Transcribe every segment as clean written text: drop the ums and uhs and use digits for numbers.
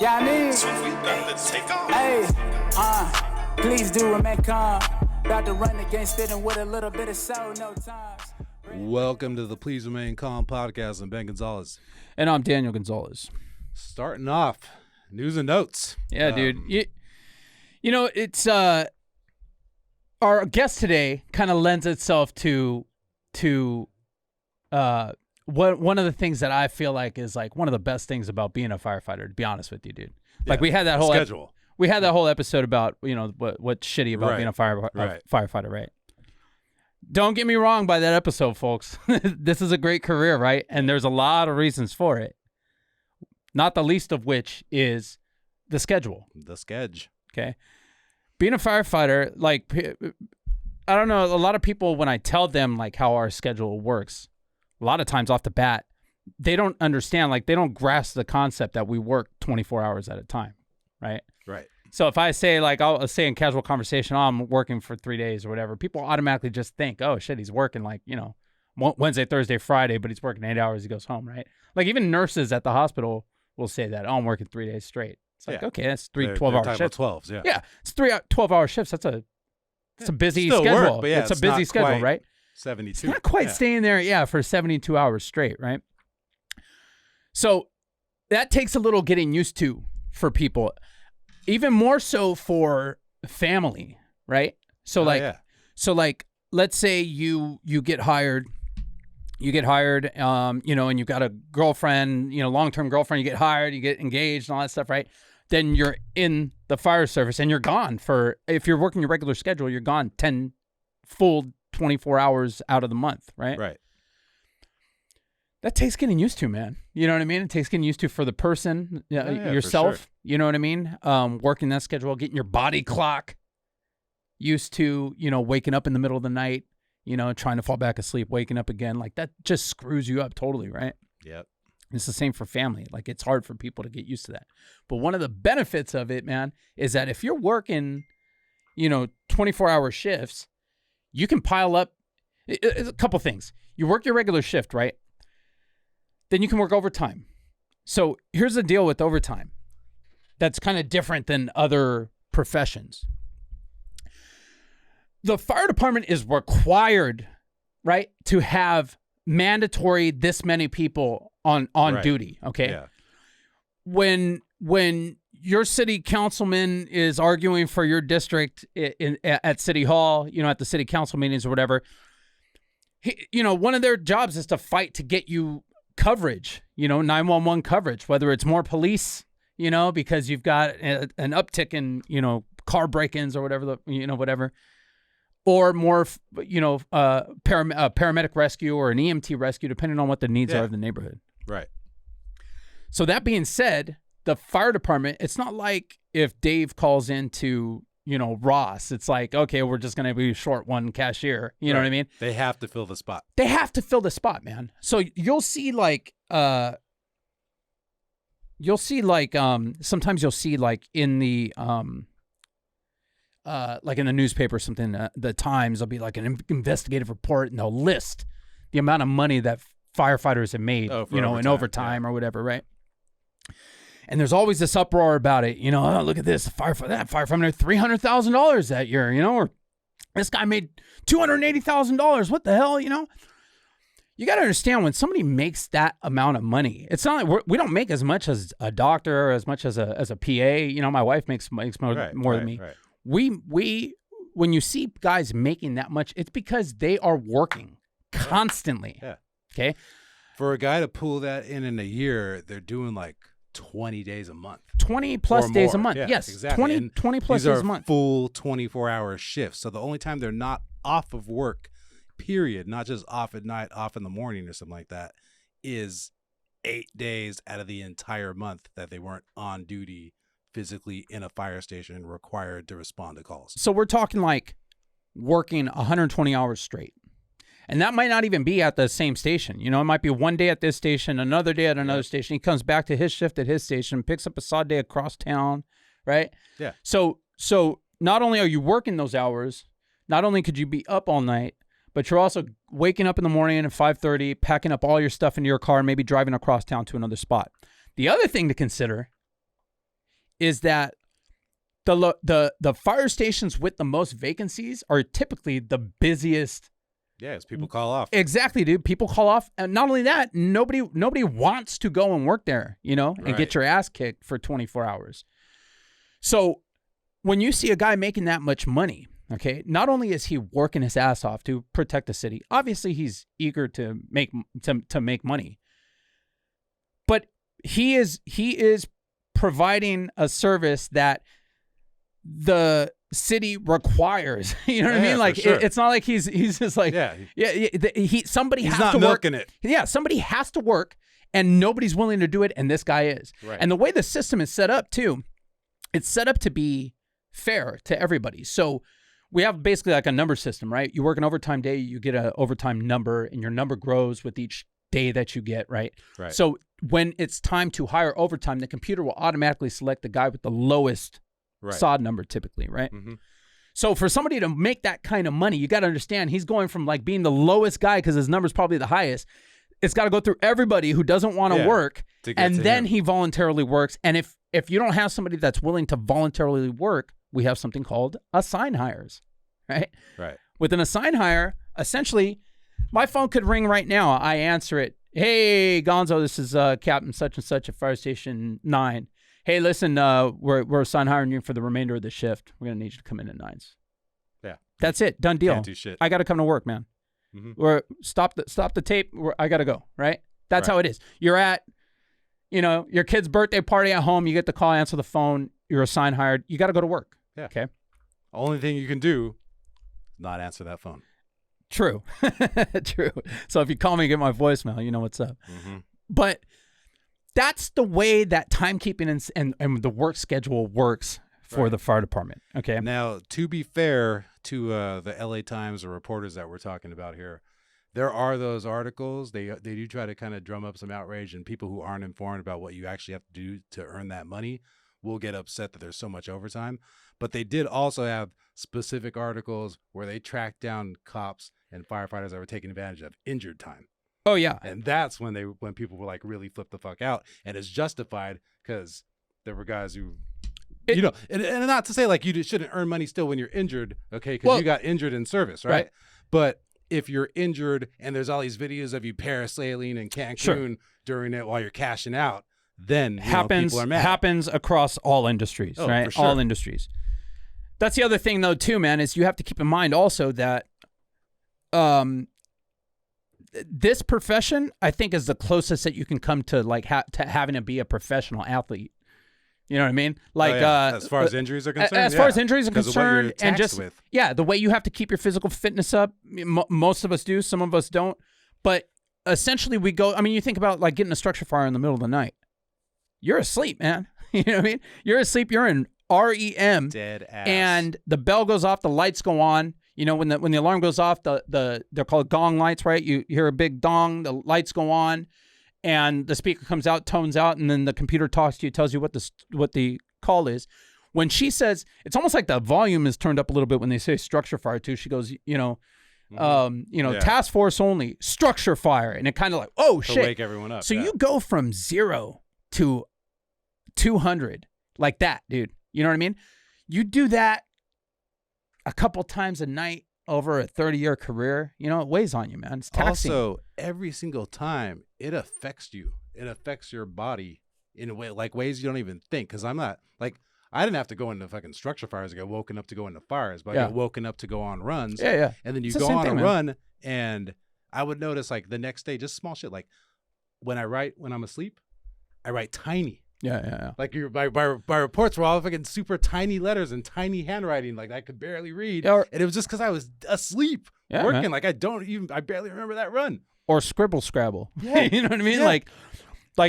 Yeah, I mean, So we done to take off. hey, please do remain calm. About to run against it and with a little bit of soul, no times. Welcome to the Please Remain Calm podcast. I'm Ben Gonzalez. And I'm Daniel Gonzalez. Starting off, news and notes. Yeah, dude. You know, it's our guest today kind of lends itself to one of the things that I feel like is like one of the best things about being a firefighter, to be honest with you, dude. Like we had that whole schedule. We had that whole episode about, you know, what's shitty about being a firefighter, right? Don't get me wrong by that episode, folks. This is a great career, right? And there's a lot of reasons for it. Not the least of which is the schedule. The schedule. Okay. Being a firefighter, like, I don't know, a lot of people, when I tell them like how our schedule works, a lot of times off the bat, they don't understand, like they don't grasp the concept that we work 24 hours at a time, right? Right. So if I say, like, I'll say in casual conversation, oh, I'm working for 3 days or whatever, people automatically just think, oh shit, he's working like, you know, Wednesday, Thursday, Friday, but he's working 8 hours, he goes home, right? Like even nurses at the hospital will say that, oh, I'm working 3 days straight. It's like, okay, that's three 12-hour shifts. 12s, yeah. Yeah, it's 3 12-hour shifts. That's a busy schedule. Work, but yeah, it's a busy schedule, right? 72. It's not quite staying there, for 72 hours straight, right? So that takes a little getting used to for people, even more so for family, right? So so let's say you get hired, you know, and you've got a girlfriend, you know, long-term girlfriend, you get hired, you get engaged and all that stuff, right? Then you're in the fire service and you're gone for, if you're working your regular schedule, you're gone 10 full 24 hours out of the month, right? Right. That takes getting used to, man. You know what I mean? It takes getting used to for the person, yourself. Sure. You know what I mean? Working that schedule, getting your body clock used to, you know, waking up in the middle of the night, you know, trying to fall back asleep, waking up again. Like that just screws you up totally, right? Yep. It's the same for family. Like it's hard for people to get used to that. But one of the benefits of it, man, is that if you're working, you know, 24-hour shifts, you can pile up a couple things. You work your regular shift, right? Then you can work overtime. So here's the deal with overtime. That's kind of different than other professions. The fire department is required, right, to have mandatory this many people on duty, okay? Yeah. When your city councilman is arguing for your district at City Hall, you know, at the city council meetings or whatever, you know, one of their jobs is to fight to get you coverage, you know, 911 coverage, whether it's more police, you know, because you've got an uptick in, you know, car break-ins or whatever, whatever, or more, you know, paramedic rescue or an EMT rescue, depending on what the needs are of the neighborhood. Right. So that being said, the fire department, it's not like if Dave calls into, you know, Ross, it's like, okay, we're just going to be short one cashier. You know what I mean? They have to fill the spot. They have to fill the spot, man. So you'll see like, sometimes you'll see like in the, like in the newspaper or something, the Times, there'll be like an investigative report and they'll list the amount of money that firefighters have made, you know, in overtime or whatever, right? And there's always this uproar about it, you know, oh, look at this, that firefighter made $300,000 that year, you know, or this guy made $280,000. What the hell, you know? You got to understand, when somebody makes that amount of money, it's not like we don't make as much as a doctor or as much as a PA. You know, my wife makes more than me. Right. We when you see guys making that much, it's because they are working constantly. Yeah. Okay. For a guy to pull that in a year, they're doing like 20 days a month. 20 plus days a month. Yeah, yes. exactly. 20 plus days a month. Full 24-hour shifts. So the only time they're not off of work, period, not just off at night, off in the morning or something like that, is 8 days out of the entire month that they weren't on duty physically in a fire station required to respond to calls. So we're talking like working 120 hours straight. And that might not even be at the same station. You know, it might be one day at this station, another day at another station. He comes back to his shift at his station, picks up a sod day across town, right? Yeah. So not only are you working those hours, not only could you be up all night, but you're also waking up in the morning at 5:30, packing up all your stuff into your car, maybe driving across town to another spot. The other thing to consider is that the fire stations with the most vacancies are typically the busiest. Yeah, as people call off. Exactly, dude. People call off, and not only that, nobody wants to go and work there, you know, and get your ass kicked for 24 hours. So when you see a guy making that much money, okay, not only is he working his ass off to protect the city, obviously he's eager to make money, but he is providing a service that the city requires. You know what I mean? Like sure. it's not like he's just like somebody he's has not to work. milking it. Yeah, somebody has to work, and nobody's willing to do it, and this guy is. Right. And the way the system is set up too, it's set up to be fair to everybody. So we have basically like a number system, right? You work an overtime day, you get an overtime number, and your number grows with each day that you get, right? Right. So when it's time to hire overtime, the computer will automatically select the guy with the lowest SOD number typically, right? Mm-hmm. So for somebody to make that kind of money, you got to understand he's going from like being the lowest guy because his number's probably the highest. It's got to go through everybody who doesn't want to work, and then he voluntarily works. And if you don't have somebody that's willing to voluntarily work, we have something called assign hires, right? Right. With an assign hire, essentially, my phone could ring right now. I answer it. Hey, Gonzo, this is Captain such and such at Fire Station 9. Hey, listen, we're assign hiring you for the remainder of the shift. We're gonna need you to come in at 9s. Yeah. That's it. Done deal. Can't do shit. I got to come to work, man. Mm-hmm. Stop the tape. I got to go, right? That's how it is. You're at, your kid's birthday party at home. You get the call, answer the phone. You're assign hired. You got to go to work. Yeah. Okay. Only thing you can do, not answer that phone. True. True. So if you call me and get my voicemail, you know what's up. Mm-hmm. But that's the way that timekeeping and the work schedule works for the fire department. Okay. Now, to be fair to the LA Times or reporters that we're talking about here, there are those articles. They do try to kind of drum up some outrage, and people who aren't informed about what you actually have to do to earn that money will get upset that there's so much overtime. But they did also have specific articles where they tracked down cops and firefighters that were taking advantage of injured time. Oh yeah. And that's when people were like really flip the fuck out, and it's justified because there were guys who, and not to say like you shouldn't earn money still when you're injured, okay? Because you got injured in service, right? But if you're injured and there's all these videos of you parasailing in Cancun during it while you're cashing out, then people are mad. Happens across all industries, right? For sure. All industries. That's the other thing though too, man, is you have to keep in mind also that this profession, I think, is the closest that you can come to like to having to be a professional athlete. You know what I mean? Like as far as injuries are concerned. As far as injuries are concerned, and just with. The way you have to keep your physical fitness up. Most of us do, some of us don't. But essentially, we go. I mean, you think about like getting a structure fire in the middle of the night. You're asleep, man. You know what I mean? You're asleep. You're in REM. Dead ass. And the bell goes off. The lights go on. You know, when the alarm goes off, they're called gong lights, right? You hear a big dong, the lights go on, and the speaker comes out, tones out, and then the computer talks to you, tells you what the call is. When she says, it's almost like the volume is turned up a little bit when they say structure fire too. She goes, task force only, structure fire, and it kind of like, oh shit, wake everyone up. So you go from 0 to 200 like that, dude. You know what I mean? You do that a couple times a night over a 30-year career, it weighs on you, man. It's taxing. Also, every single time it affects you. It affects your body in a way, like ways you don't even think. Because I'm not like, I didn't have to go into fucking structure fires. I got woken up to go into fires, but I got woken up to go on runs. Yeah. And then you go on a run, and I would notice like the next day, just small shit. Like when I'm asleep, I write tiny. Yeah. Like my reports were all fucking super tiny letters and tiny handwriting, like I could barely read. And it was just because I was asleep working. Man. Like I barely remember that run. Or scribble scrabble. Yeah. You know what I mean? Yeah. Like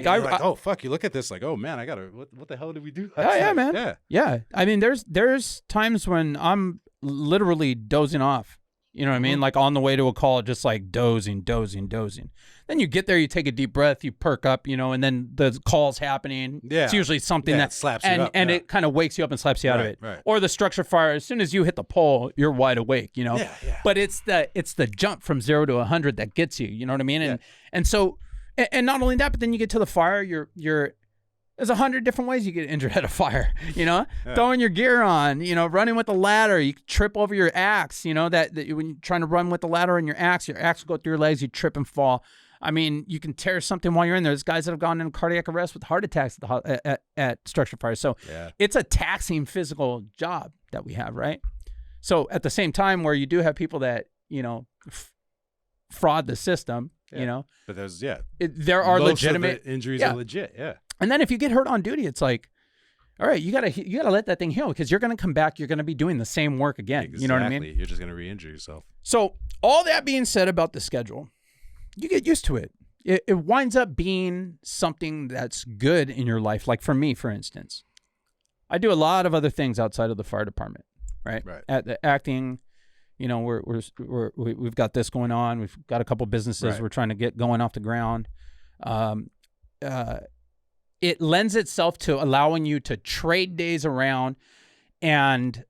oh fuck, you look at this like, oh man, I gotta what the hell did we do? Yeah, man. Yeah. I mean, there's times when I'm literally dozing off. You know what I mean? Like on the way to a call, just like dozing. Then you get there, you take a deep breath, you perk up, and then the call's happening. Yeah. It's usually something that slaps you up. And it kind of wakes you up and slaps you out of it. Right. Or the structure fire, as soon as you hit the pole, you're wide awake, Yeah. But it's the jump from 0 to 100 that gets you, you know what I mean? And so, and not only that, but then you get to the fire, you're There's 100 different ways you get injured at a fire, you know, throwing your gear on, you know, running with the ladder, you trip over your axe, you know, that when you're trying to run with the ladder and your axe will go through your legs, you trip and fall. I mean, you can tear something while you're in there. There's guys that have gone into cardiac arrest with heart attacks at structure fires. So it's a taxing physical job that we have, right? So at the same time where you do have people that, you know, fraud the system, you know. But there's, there are legitimate injuries are legit, And then if you get hurt on duty, it's like, all right, you gotta let that thing heal because you're gonna come back. You're gonna be doing the same work again. Exactly. You know what I mean? You're just gonna re-injure yourself. So all that being said about the schedule, you get used to it. It winds up being something that's good in your life. Like for me, for instance, I do a lot of other things outside of the fire department, right? At the acting, you know, we've got this going on. We've got a couple businesses we're trying to get going off the ground. It lends itself to allowing you to trade days around and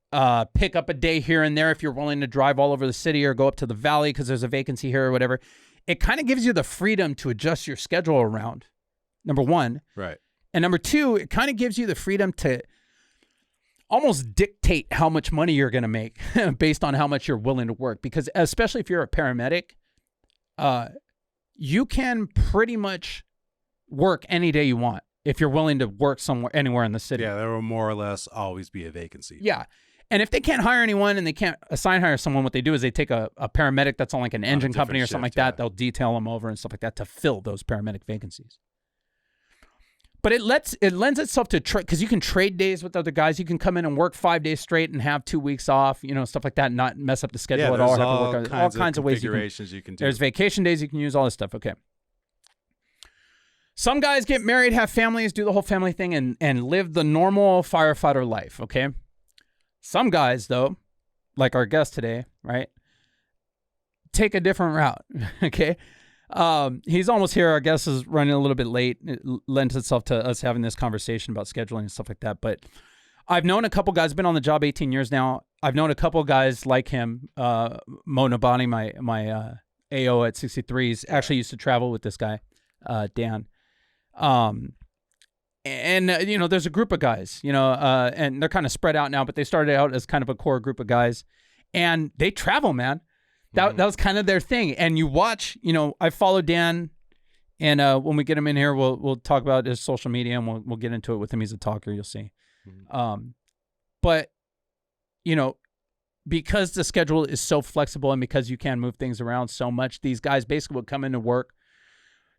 pick up a day here and there if you're willing to drive all over the city or go up to the valley because there's a vacancy here or whatever. It kind of gives you the freedom to adjust your schedule around, number one. Right. And number two, it kind of gives you the freedom to almost dictate how much money you're going to make based on how much you're willing to work. Because especially if you're a paramedic, you can pretty much work any day you want if you're willing to work anywhere in the city. Yeah, there will more or less always be a vacancy. Yeah. And if they can't hire anyone and they can't hire someone, what they do is they take a paramedic that's on like an engine company or something like that. They'll detail them over and stuff like that to fill those paramedic vacancies. But it lends itself to because you can trade days with other guys. You can come in and work 5 days straight and have 2 weeks off, you know, stuff like that, and not mess up the schedule at all. All kinds of ways you can do. There's vacation days you can use, all this stuff. Okay. Some guys get married, have families, do the whole family thing, and live the normal firefighter life. Okay. Some guys, though, like our guest today, right, take a different route, okay? He's almost here. Our guest is running a little bit late. It lends itself to us having this conversation about scheduling and stuff like that. But I've known a couple guys, been on the job 18 years now. I've known a couple guys like him. Mo Nabani, my AO at 63s, actually used to travel with this guy, Dan. And, you know, there's a group of guys, you know, and they're kind of spread out now, but they started out as kind of a core group of guys. And they travel, man. That was kind of their thing. And you watch, you know, I follow Dan, and when we get him in here, we'll talk about his social media, and we'll get into it with him. He's a talker, you'll see. But, you know, because the schedule is so flexible and because you can move things around so much, these guys basically will come into work,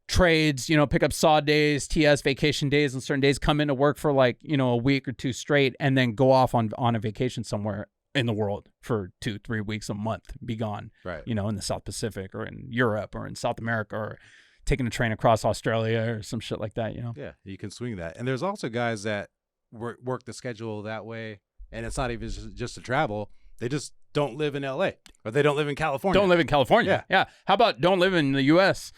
trades, you know, pick up saw days, TS vacation days, and certain days come into work for like, you know, a week or two straight, and then go off on a vacation somewhere in the world for 2-3 weeks, a month, be gone, right? You know, in the South Pacific or in Europe or in South America or taking a train across Australia or some shit like that, you know? Yeah, you can swing that. And there's also guys that work the schedule that way, and it's not even just to travel. They just don't live in LA, or they don't live in California. Don't live in California. Yeah. How about don't live in the U.S.?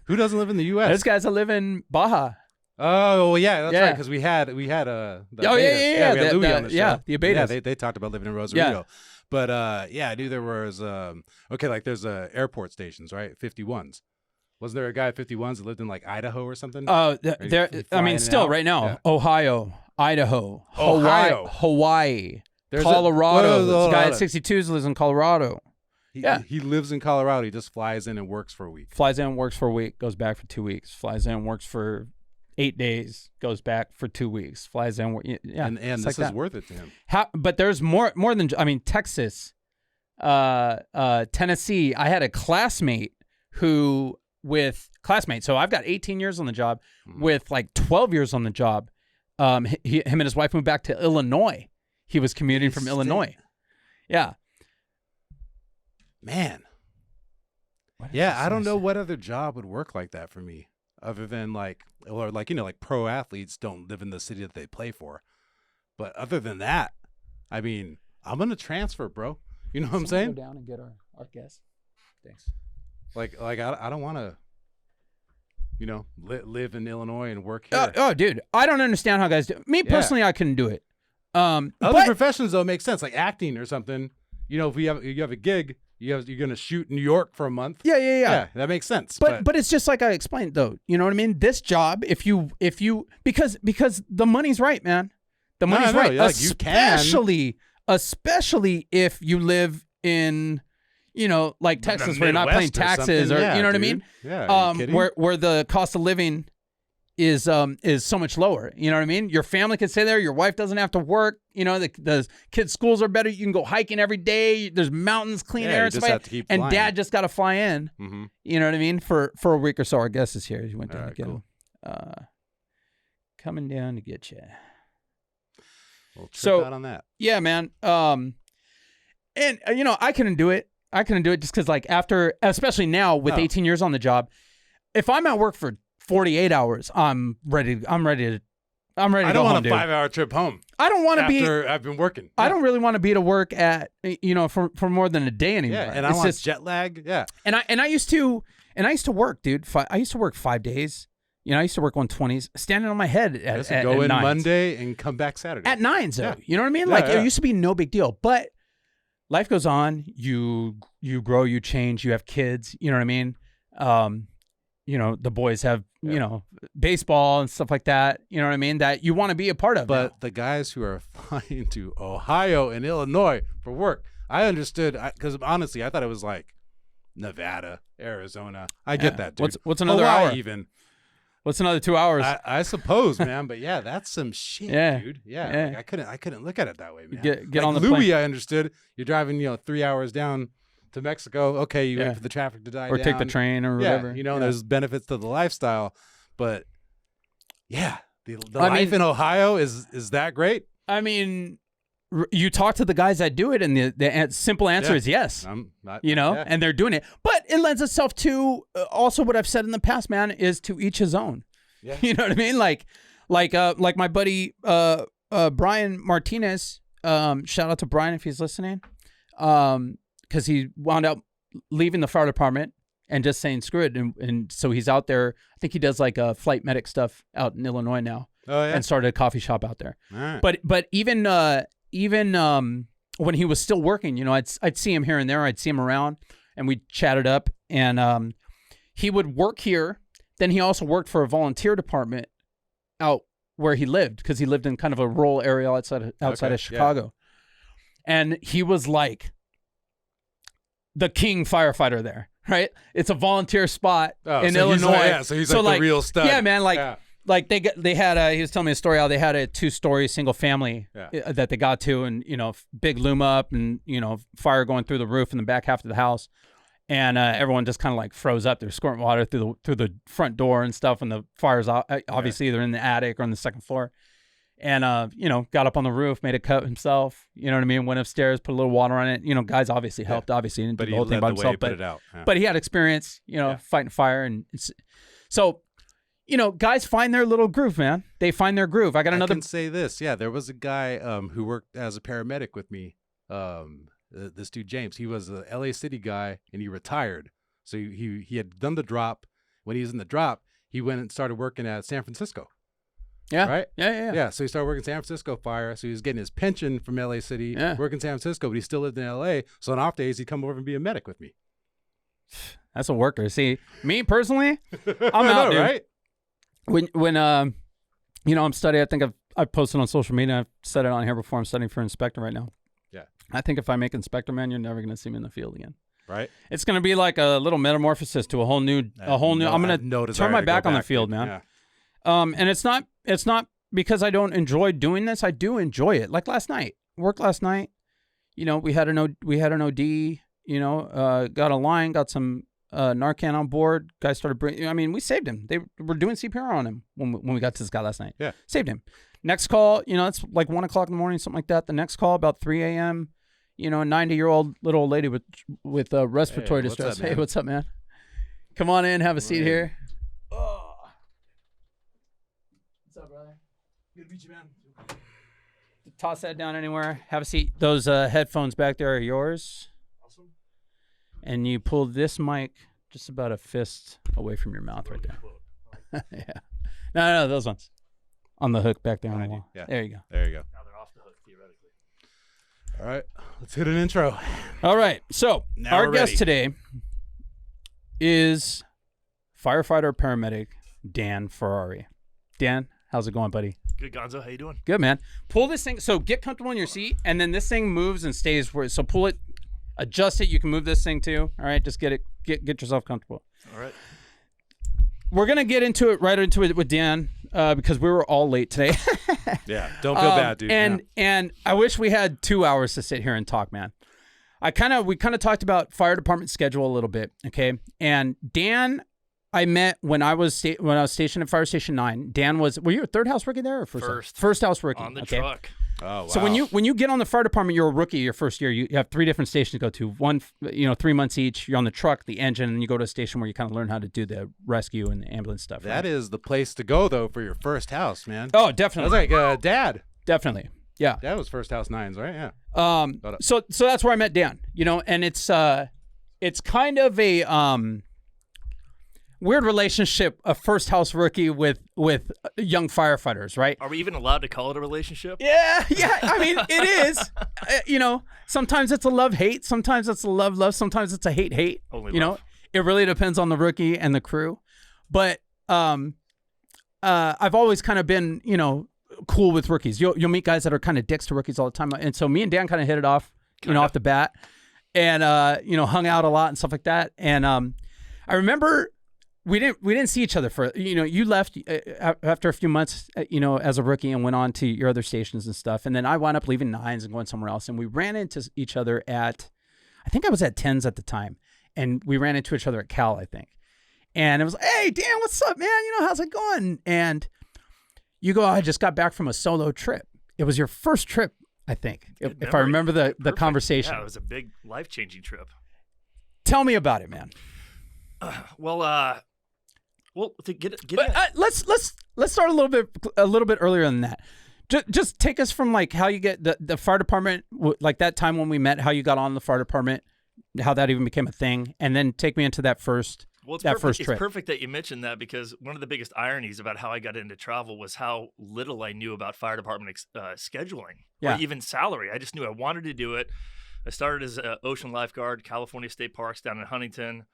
Who doesn't live in the U.S.? There's guys that live in Baja. Oh, well, yeah, that's right, because we had Louis on the show. Yeah, the Abetas. Yeah, they talked about living in Rosarito. Yeah. But, I knew there was, like there's airport stations, right? 51s. Wasn't there a guy at 51s that lived in like Idaho or something? Still right now, Ohio, Idaho, Hawaii. Colorado. This guy at 62s lives in Colorado. He lives in Colorado. He just flies in and works for a week. Flies in, works for a week, goes back for 2 weeks. Flies in, works for 8 days, goes back for 2 weeks. Flies in, and this is worth it to him. But there's more than, I mean, Texas, Tennessee. I had a classmate so I've got 18 years on the job with like 12 years on the job. Him and his wife moved back to Illinois. He was commuting from Illinois. Yeah. Man. I don't know what other job would work like that for me, other than like pro athletes don't live in the city that they play for. But other than that, I mean, I'm going to transfer, bro. You know what I'm saying? Go down and get our guest. Thanks. Like I don't want to, you know, live in Illinois and work here. Oh, dude, I don't understand how guys do. Me personally, I couldn't do it. Other professions though make sense, like acting or something. You know, if you have a gig, you're going to shoot New York for a month. Yeah. That makes sense. But it's just like I explained, though. You know what I mean? This job, if you because the money's right, man. The money's right. Yeah, like you can. Especially if you live in, like Texas, where you're not paying taxes, or you know what I mean? Yeah. Where the cost of living is so much lower. You know what I mean? Your family can stay there. Your wife doesn't have to work. The kids' schools are better. You can go hiking every day. There's mountains, clean air, you just have to keep and flying. Dad just got to fly in. Mm-hmm. You know what I mean? For a week or so. Our guest is here. He went down to get him. Coming down to get you. We'll trip out on that. Yeah, man. And I couldn't do it. Just because, like, after, especially now with 18 years on the job, if I'm at work for 48 hours, I'm ready to I don't want a 5-hour trip home. I don't want to be after I've been working. I don't really want to be to work at for more than a day anymore. Yeah, and I want jet lag. Yeah. And I used to work, dude. I used to work 5 days. I used to work 120s, standing on my head at go in nines. Monday and come back Saturday. At 9s, though. Yeah. You know what I mean? It used to be no big deal. But life goes on. You grow, you change, you have kids. You know what I mean? The boys have, baseball and stuff like that. You know what I mean? That you want to be a part of. But now. the guys who are flying to Ohio and Illinois for work, I understood, because honestly, I thought it was like Nevada, Arizona. I get that, dude. What's another Hawaii hour? Even. What's another 2 hours? I suppose, man. But yeah, that's some shit, dude. Yeah. Like, I couldn't look at it that way, man. Get like on the Louis, plane. I understood. You're driving, 3 hours down to Mexico. Okay, you wait for the traffic to die down. Or take the train or whatever. There's benefits to the lifestyle. But yeah, the life in Ohio is that great? I mean, you talk to the guys that do it, and the simple answer is yes. I'm not, and they're doing it. But it lends itself to also what I've said in the past, man, is to each his own. Yeah. You know what I mean? Like my buddy Brian Martinez. Shout out to Brian if he's listening, because he wound up leaving the fire department and just saying screw it, and so he's out there. I think he does like flight medic stuff out in Illinois now. Oh yeah. And started a coffee shop out there. All right. But even when he was still working, I'd see him here and there. I'd see him around, and we chatted up. And he would work here. Then he also worked for a volunteer department out where he lived, because he lived in kind of a rural area outside of Chicago. Yeah. And he was like the king firefighter there, right? It's a volunteer spot in Illinois. So he's like the real stud. Yeah, man. Like they had he was telling me a story how they had a 2-story single family that they got to, and big loom up, and fire going through the roof in the back half of the house, and everyone just kind of like froze up. They're squirting water through the front door and stuff, and the fire's obviously either in the attic or on the second floor, and got up on the roof, made a cut himself. You know what I mean? Went upstairs, put a little water on it. Guys obviously helped. Obviously, and did the whole thing by himself, but he had experience, fighting fire, and so. Guys find their little groove, man. They find their groove. I can say this. Yeah, there was a guy who worked as a paramedic with me. This dude, James, he was a LA City guy, and he retired. So he had done the drop. When he was in the drop, he went and started working at San Francisco. Yeah. Right? Yeah. Yeah, so he started working San Francisco Fire. So he was getting his pension from LA City, working San Francisco, but he still lived in LA. So on off days, he'd come over and be a medic with me. That's a worker. See, me personally, I'm out, dude. Right? When I'm studying, I think I've posted on social media. I've said it on here before. I'm studying for inspector right now. Yeah. I think if I make inspector, man, you're never going to see me in the field again. Right. It's going to be like a little metamorphosis to a whole new. I'm going to turn my back on the field, man. Yeah. And it's not because I don't enjoy doing this. I do enjoy it. Like last night, worked last night. We had an OD. Got a line, got some Narcan on board. Guy started bringing. We saved him. They were doing CPR on him when we got to this guy last night. Yeah, saved him. Next call, it's like 1 o'clock in the morning, something like that. The next call about 3 a.m. A 90-year-old little old lady with respiratory distress. Hey, what's up, man? Come on in, have a seat here. Oh. What's up, brother? Good to meet you, man. Toss that down anywhere. Have a seat. Those headphones back there are yours. Awesome. And you pull this mic just about a fist away from your mouth right there. Yeah. No, those ones. On the hook back there on the wall. Yeah. There you go. There you go. Now they're off the hook, theoretically. All right, let's hit an intro. All right. So Now our we're guest ready. today is firefighter paramedic Dan Ferrari. Dan, how's it going, buddy? Good, Gonzo. How you doing? Good, man. Pull this thing. So get comfortable in your seat, and then this thing moves and stays where. So pull it, adjust it. You can move this thing too. All right. Just get yourself comfortable. All right. We're gonna get right into it with Dan because we were all late today. Yeah, don't feel bad, dude. And I wish we had 2 hours to sit here and talk, man. We kind of talked about fire department schedule a little bit, okay? And Dan, I met when I was stationed at Fire Station 9. Dan were you a third house rookie there or first house rookie? On the okay. truck. Oh, wow. So when you get on the fire department, you're a rookie your first year. You have 3 different stations to go to. One, 3 months each. You're on the truck, the engine, and you go to a station where you kind of learn how to do the rescue and the ambulance stuff. That is the place to go, though, for your first house, man. Oh, I definitely. was like, Dad. Definitely. Yeah. Dad was first house 9s, right? Yeah. So that's where I met Dan, and it's kind of a weird relationship, a first house rookie with young firefighters, right? Are we even allowed to call it a relationship? Yeah. I mean, it is. Sometimes it's a love-hate, sometimes it's a love-love, sometimes it's a hate-hate. Only love. It really depends on the rookie and the crew. But I've always kind of been, cool with rookies. You'll meet guys that are kind of dicks to rookies all the time. And so me and Dan kind of hit it off, off the bat, and hung out a lot and stuff like that. And I remember we didn't see each other for you left after a few months as a rookie and went on to your other stations and stuff. And then I wound up leaving 9s and going somewhere else. And we ran into each other I think I was at 10s at the time, and we ran into each other at Cal, I think. And it was like, hey Dan, what's up, man? How's it going? And you go, I just got back from a solo trip. It was your first trip, I think, if I remember the conversation. Yeah, it was a big life-changing trip. Tell me about it, man. Well, to get But let's start a little bit earlier than that. Just take us from like how you get the fire department, like that time when we met, how you got on the fire department, how that even became a thing, and then take me into that first. Well, first trip. It's perfect that you mentioned that, because one of the biggest ironies about how I got into travel was how little I knew about fire department scheduling or even salary. I just knew I wanted to do it. I started as an ocean lifeguard, California State Parks down in Huntington.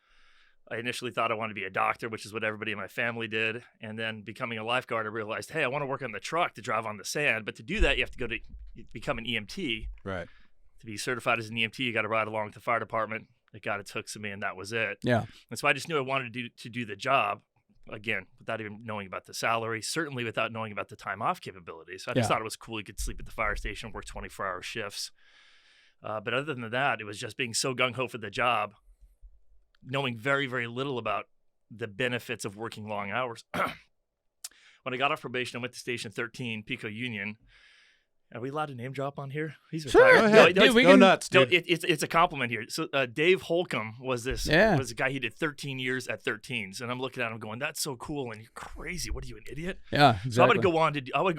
I initially thought I wanted to be a doctor, which is what everybody in my family did. And then becoming a lifeguard, I realized, hey, I want to work on the truck to drive on the sand. But to do that, you have to go to become an EMT. Right. To be certified as an EMT, you got to ride along with the fire department. It got its hooks in me, and that was it. Yeah. And so I just knew I wanted to do the job, again, without even knowing about the salary, certainly without knowing about the time off capabilities. I just thought it was cool. You could sleep at the fire station, work 24-hour shifts. But other than that, it was just being so gung-ho for the job, knowing very, very little about the benefits of working long hours. When I got off probation, I went to Station 13, Pico Union. Are we allowed to name drop on here? He's retired. Go ahead. No, Go nuts, dude. No, it's a compliment here. So Dave Holcomb was a guy. He did 13 years at 13s, and I'm looking at him going, "That's so cool!" And you're crazy. What are you, an idiot? Yeah, exactly. So I would go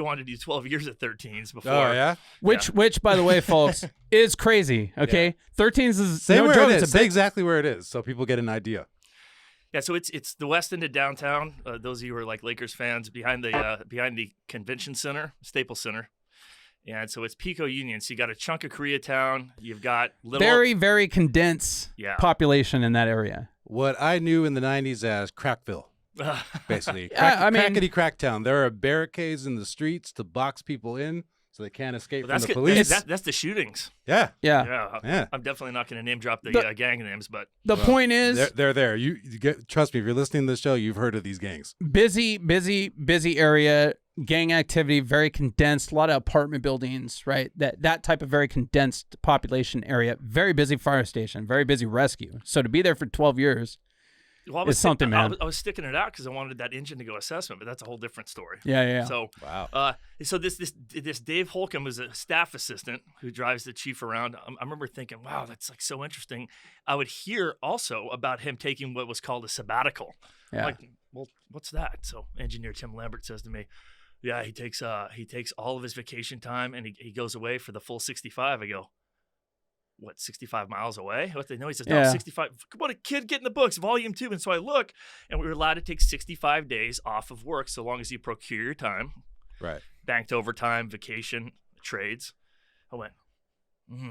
on to do 12 years at 13s before. Oh, yeah? Which, by the way, folks, is crazy. Okay, 13s is Say no where joke. it is. It's a Say big. exactly where it is so people get an idea. Yeah, so it's the west end of downtown. Those of you who are like Lakers fans, behind the convention center, Staples Center. And so it's Pico Union. So you got a chunk of Koreatown. You've got Very, very condensed population in that area. What I knew in the 90s as Crackville, basically. Yeah, Crackety Cracktown. There are barricades in the streets to box people in so they can't escape from the police. That's the shootings. Yeah. Yeah. I'm definitely not going to name drop the gang names, but the point is, they're there. You get, trust me, if you're listening to this show, you've heard of these gangs. busy area. Gang activity, very condensed, a lot of apartment buildings, right? That type of very condensed population area, very busy fire station, very busy rescue. So to be there for 12 years is something, man. I was sticking it out because I wanted that engine to go assessment, but that's a whole different story. Yeah. So wow. So this Dave Holcomb is a staff assistant who drives the chief around. I remember thinking, wow, that's like so interesting. I would hear also about him taking what was called a sabbatical. Yeah. I'm like, well, what's that? So engineer Tim Lambert says to me, yeah, he takes all of his vacation time and he goes away for the full 65. I go, what, 65 miles away? What they know? He says, no, 65. What a kid, get in the books, volume 2. And so I look, and we were allowed to take 65 days off of work so long as you procure your time. Right. Banked overtime, vacation, trades. I went,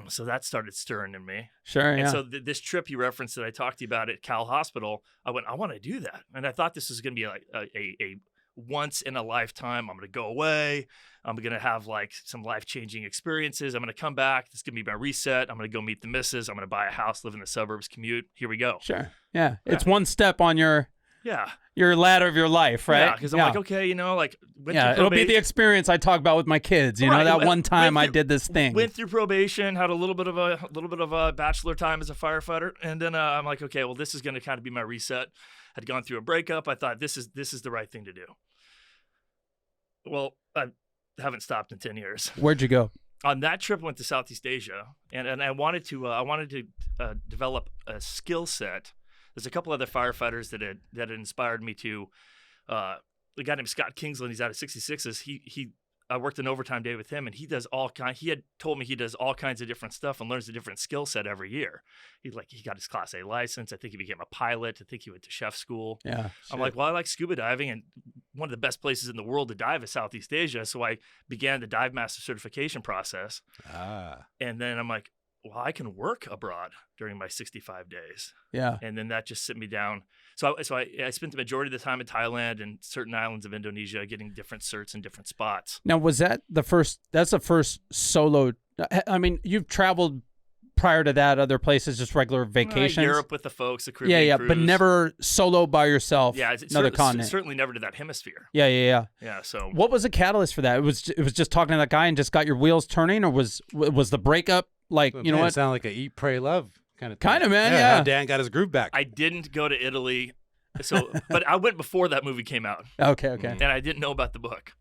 So that started stirring in me. Sure, And yeah. so this trip you referenced that I talked to you about at Cal Hospital, I went, I want to do that. And I thought this was going to be like a once in a lifetime. I'm going to go away. I'm going to have like some life-changing experiences. I'm going to come back. This is going to be my reset. I'm going to go meet the missus. I'm going to buy a house, live in the suburbs, commute. Here we go. Sure. Yeah. It's one step on your ladder of your life, right? Yeah, because I'm like, okay, you know, like it'll be the experience I talk about with my kids. You know, that one time I did this thing. Went through probation, had a little bit of a bachelor time as a firefighter, and then I'm like, okay, well, this is going to kind of be my reset. Had gone through a breakup. I thought this is the right thing to do. Well, I haven't stopped in 10 years. Where'd you go? On that trip, I went to Southeast Asia, and I wanted to develop a skill set. There's a couple other firefighters that had inspired me to. A guy named Scott Kingsland, he's out of 66s. I worked an overtime day with him, and he had told me he does all kinds of different stuff and learns a different skill set every year. He got his Class A license. I think he became a pilot. I think he went to chef school. Yeah. I'm like, well, I like scuba diving, and one of the best places in the world to dive is Southeast Asia. So I began the divemaster certification process. And then I'm like, well, I can work abroad during my 65 days. Yeah. And then that just sit me down. So I spent the majority of the time in Thailand and certain islands of Indonesia getting different certs in different spots. Now, was that that's the first solo? I mean, you've traveled prior to that other places, just regular vacations? Europe with the folks, the Caribbean cruise. But never solo by yourself. Yeah, another continent. Certainly never to that hemisphere. Yeah. So what was the catalyst for that? It was just talking to that guy and just got your wheels turning, or was the breakup like, you know what? It sounded like a eat, pray, love kind of thing. Kind of, man, yeah. How Dan got his groove back. I didn't go to Italy, but I went before that movie came out. Okay. And I didn't know about the book.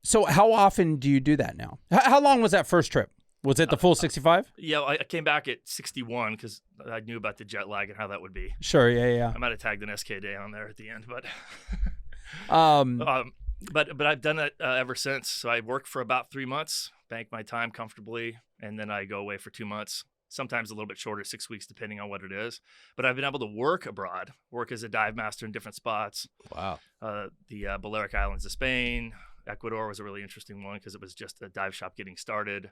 So how often do you do that now? How long was that first trip? Was it the full 65? Yeah, I came back at 61 because I knew about the jet lag and how that would be. Sure, yeah. I might have tagged an SK day on there at the end, but but I've done it ever since. So I work for about 3 months, bank my time comfortably, and then I go away for 2 months. Sometimes a little bit shorter, 6 weeks, depending on what it is. But I've been able to work abroad, work as a dive master in different spots. Wow. The Balearic Islands of Spain. Ecuador was a really interesting one because it was just a dive shop getting started.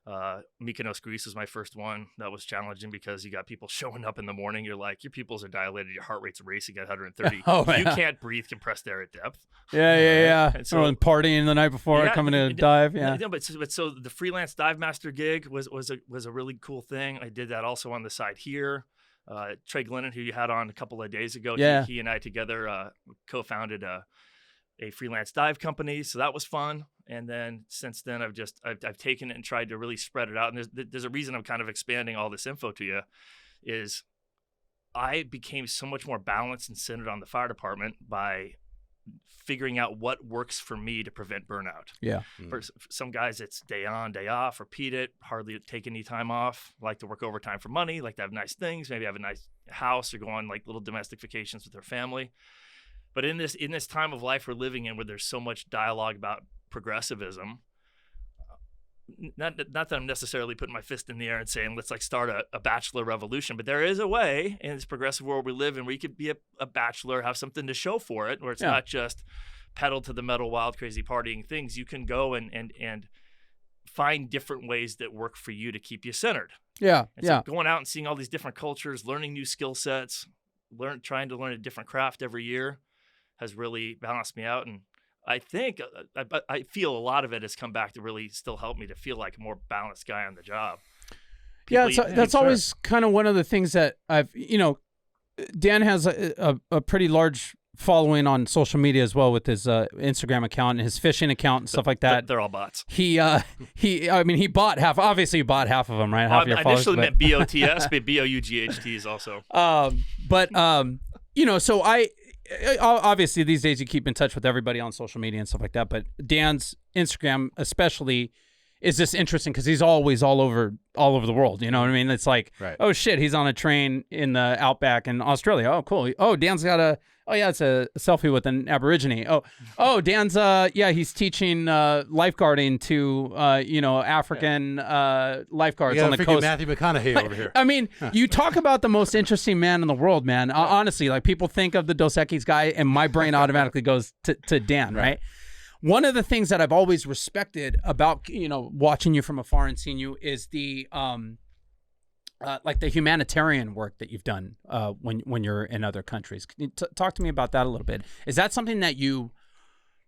Mykonos, Greece was my first one. That was challenging because you got people showing up in the morning. You're like, your pupils are dilated, your heart rate's racing at 130. You can't breathe compressed air at depth. Yeah. And so partying the night before coming to dive. Yeah. But so the freelance dive master gig was a really cool thing. I did that also on the side here. Trey Glennon, who you had on a couple of days ago, he and I together co-founded a freelance dive company, so that was fun. And then since then, I've taken it and tried to really spread it out. And there's a reason I'm kind of expanding all this info to you, is I became so much more balanced and centered on the fire department by figuring out what works for me to prevent burnout. Yeah. For some guys, it's day on, day off, repeat it, hardly take any time off, like to work overtime for money, like to have nice things, maybe have a nice house or go on like little domestic vacations with their family. But in this time of life we're living in, where there's so much dialogue about progressivism, not that I'm necessarily putting my fist in the air and saying let's like start a bachelor revolution, but there is a way in this progressive world we live in where you could be a bachelor, have something to show for it, where it's not just pedal to the metal, wild, crazy partying things. You can go and find different ways that work for you to keep you centered. Yeah. So going out and seeing all these different cultures, learning new skill sets, trying to learn a different craft every year has really balanced me out. And I think I feel a lot of it has come back to really still help me to feel like a more balanced guy on the job. That's always kind of one of the things that Dan has a pretty large following on social media as well with his Instagram account and his fishing account and stuff like that. They're all bots. He bought half. Obviously, you bought half of them, right? Half of your I followers, initially meant BOTS, but BOUGHT is also. So I obviously these days you keep in touch with everybody on social media and stuff like that. But Dan's Instagram especially is just interesting because he's always all over the world. You know what I mean? It's like, oh shit, he's on a train in the Outback in Australia. Oh, cool. Oh, Dan's got it's a selfie with an Aborigine. Oh, Dan's he's teaching lifeguarding to African lifeguards on the coast. Matthew McConaughey over here. I mean, you talk about the most interesting man in the world, man. Honestly, like people think of the Dos Equis guy, and my brain automatically goes to Dan, right? one of the things that I've always respected about, watching you from afar and seeing you is the, like the humanitarian work that you've done when you're in other countries. Can you talk to me about that a little bit? Is that something that you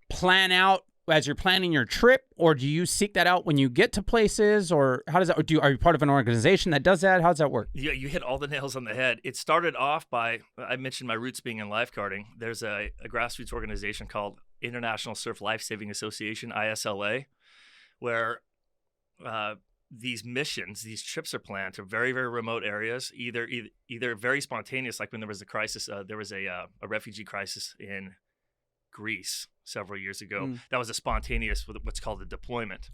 plan out as you're planning your trip, or do you seek that out when you get to places, or how does that? Or are you part of an organization that does that? How does that work? Yeah, you hit all the nails on the head. It started off by, I mentioned my roots being in lifeguarding. There's a grassroots organization called International Surf Lifesaving Association, ISLA, where these missions, these trips are planned to very, very remote areas, either very spontaneous, like when there was a crisis, there was a refugee crisis in Greece several years ago. That was a spontaneous, what's called a deployment.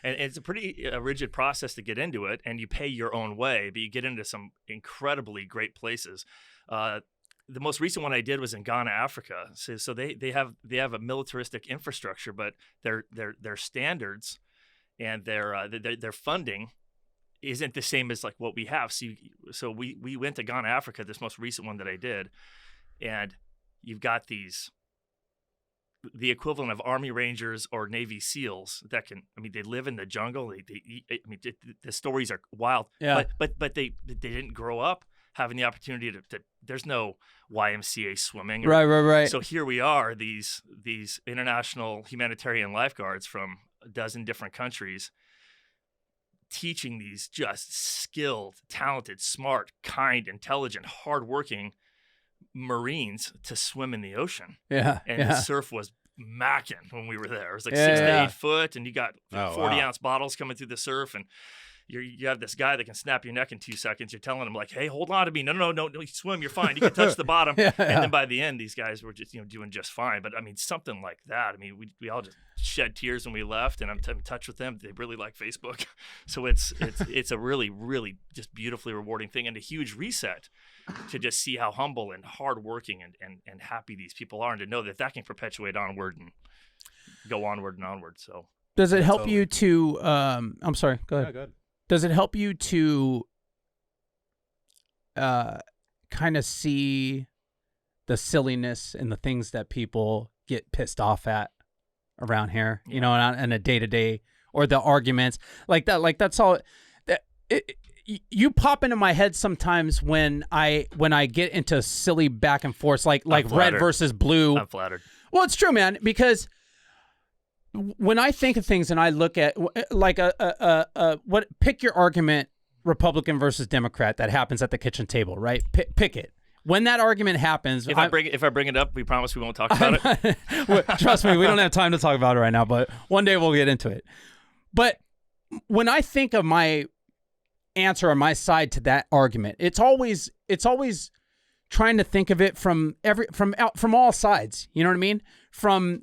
And it's a pretty rigid process to get into it, and you pay your own way, but you get into some incredibly great places. The most recent one I did was in Ghana, Africa. So they have a militaristic infrastructure, but their standards and their funding isn't the same as like what we have. So we went to Ghana, Africa, this most recent one that I did, and you've got the equivalent of Army Rangers or Navy SEALs that they live in the jungle. They eat, the stories are wild, but they didn't grow up having the opportunity to there's no YMCA swimming. Right. So here we are, these international humanitarian lifeguards from a dozen different countries teaching these just skilled, talented, smart, kind, intelligent, hardworking Marines to swim in the ocean. And the surf was macking when we were there. It was like 6 to 8 foot, and you got 40-ounce bottles coming through the surf, and you have this guy that can snap your neck in 2 seconds. You're telling him like, "Hey, hold on to me. No, you swim. You're fine. You can touch the bottom." And then by the end, these guys were just doing just fine. But something like that. We all just shed tears when we left, and I'm in touch with them. They really like Facebook, so it's a really, really just beautifully rewarding thing, and a huge reset to just see how humble and hardworking and happy these people are, and to know that can perpetuate onward and go onward and onward. So does it help you to? I'm sorry. Go ahead. Yeah, go ahead. Does it help you to kind of see the silliness and the things that people get pissed off at around here, in a day-to-day, or the arguments like that? Like that's all. You pop into my head sometimes when I get into silly back and forth, like red versus blue. I'm flattered. Well, it's true, man, because when I think of things and I look at like pick your argument, Republican versus Democrat, that happens at the kitchen table, right? Pick it. When that argument happens, if I bring it up, we promise we won't talk about it. Trust me, we don't have time to talk about it right now, but one day we'll get into it. But when I think of my answer on my side to that argument, it's always trying to think of it from all sides. You know what I mean? From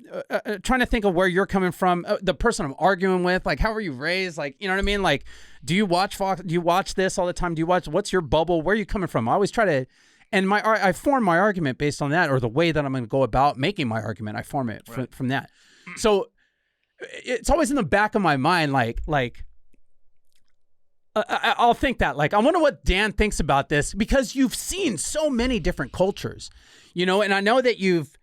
trying to think of where you're coming from, the person I'm arguing with, like how were you raised, like, you know what I mean? Like, do you watch Fox? Do you watch this all the time? Do you watch? What's your bubble? Where are you coming from? I always try to, and I form my argument based on that, or the way that I'm going to go about making my argument. I form it from that. So it's always in the back of my mind, like. I'll think that, like, I wonder what Dan thinks about this, because you've seen so many different cultures, and I know that you've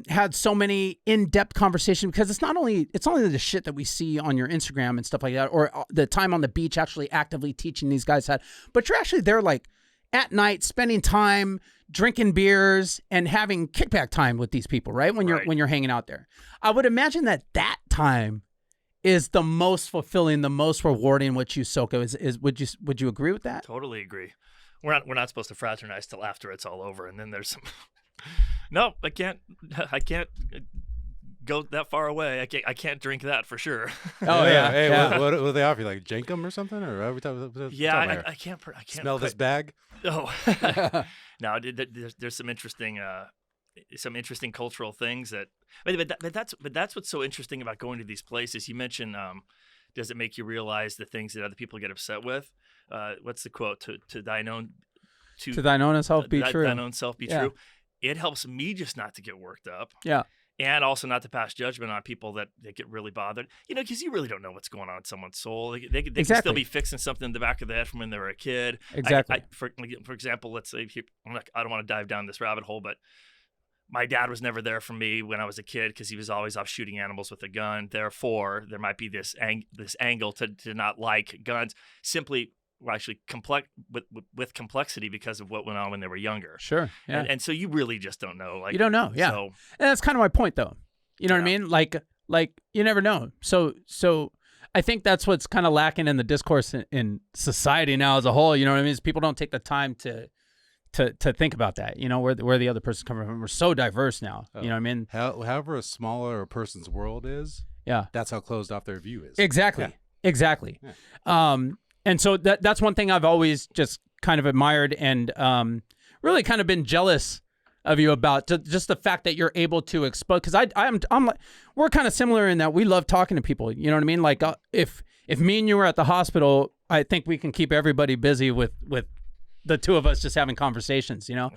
had so many in-depth conversations, because it's not only the shit that we see on your Instagram and stuff like that, or the time on the beach actually actively teaching these guys how, but you're actually there like at night spending time drinking beers and having kickback time with these people, right? When you're hanging out there. I would imagine that time is the most fulfilling, the most rewarding, what you soak is would you agree with that? Totally agree. We're not supposed to fraternize till after it's all over, and then there's some. No, I can't go that far away. I can't drink that for sure. Oh yeah. Hey, what do they offer you, like Jenkum or something, or every time? I can't smell this bag. Oh, no. There's some interesting. Some interesting cultural things but that's what's so interesting about going to these places. You mentioned, does it make you realize the things that other people get upset with? What's the quote? To thine own self be true. Thine own self be true. It helps me just not to get worked up. Yeah. And also not to pass judgment on people that get really bothered. Because you really don't know what's going on in someone's soul. They can still be fixing something in the back of the head from when they were a kid. Exactly. For example, let's say I don't want to dive down this rabbit hole, but my dad was never there for me when I was a kid because he was always off shooting animals with a gun. Therefore, there might be this angle to not like guns. Simply, well, actually, with complexity because of what went on when they were younger. Sure. Yeah. And so you really just don't know. Like you don't know. Yeah. So, and that's kind of my point, though. You know what I mean? Like you never know. So I think that's what's kind of lacking in the discourse in society now as a whole. You know what I mean? Is people don't take the time to think about that. You know, where the other person's coming from. We're so diverse now. You know what I mean? However smaller a person's world is, that's how closed off their view is. Exactly. Yeah. Exactly. Yeah. And so that's one thing I've always just kind of admired and really kind of been jealous of you about, just the fact that you're able to expose. Because I'm like, we're kind of similar in that we love talking to people. You know what I mean? Like if me and you were at the hospital, I think we can keep everybody busy with the two of us just having conversations. You know.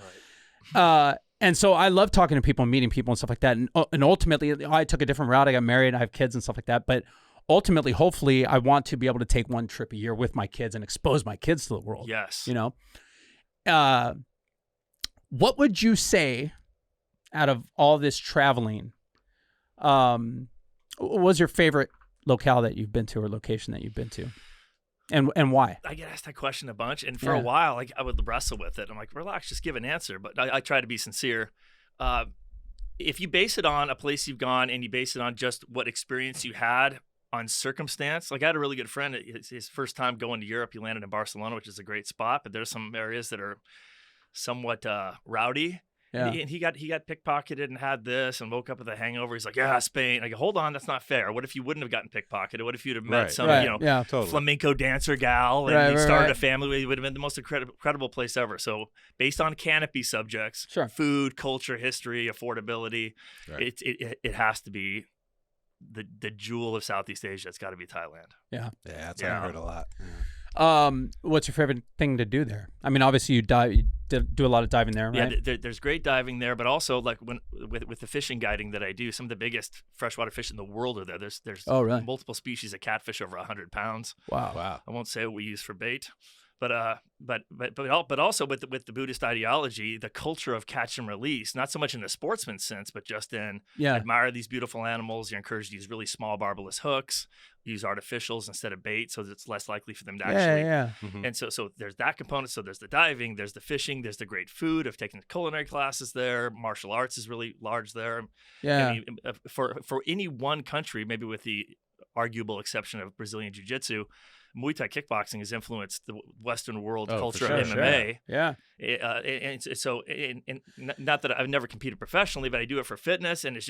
Right. And so I love talking to people and meeting people and stuff like that. And ultimately, I took a different route. I got married. I have kids and stuff like that. But ultimately, hopefully, I want to be able to take one trip a year with my kids and expose my kids to the world. Yes. You know? What would you say out of all this traveling, what was your favorite locale that you've been to or location that you've been to? And why? I get asked that question a bunch. And for a while, like I would wrestle with it. I'm like, relax, just give an answer. But I try to be sincere. If you base it on a place you've gone and you base it on just what experience you had on circumstance, like I had a really good friend, his first time going to Europe, he landed in Barcelona, which is a great spot, but there's some areas that are somewhat rowdy. Yeah. And he got pickpocketed and had this and woke up with a hangover. He's like, yeah, Spain. I go, hold on, that's not fair. What if you wouldn't have gotten pickpocketed? What if you'd have met some, Totally. flamenco dancer gal and he started a family? It would have been the most incredible place ever. So based on canopy subjects, food, culture, history, affordability, it has to be the jewel of Southeast Asia. It's got to be Thailand. Yeah, that's what I heard a lot. Yeah. What's your favorite thing to do there? I mean, obviously you do a lot of diving there, right? Yeah, there's great diving there, but also like with the fishing guiding that I do, some of the biggest freshwater fish in the world are there. There's really? multiple species of catfish over 100 pounds. Wow. I won't say what we use for bait, but also with the Buddhist ideology, the culture of catch and release, not so much in the sportsman sense, but just in admire these beautiful animals. You're encouraged to use really small barbless hooks, use artificials instead of bait, so that it's less likely for them to actually. Mm-hmm. And so there's that component. So there's the diving, there's the fishing, there's the great food. I've taken culinary classes there. Martial arts is really large there. Yeah. I mean, for any one country, maybe with the arguable exception of Brazilian Jiu-Jitsu, Muay Thai kickboxing has influenced the Western world culture of MMA. Yeah. And so, not that I've never competed professionally, but I do it for fitness, and it's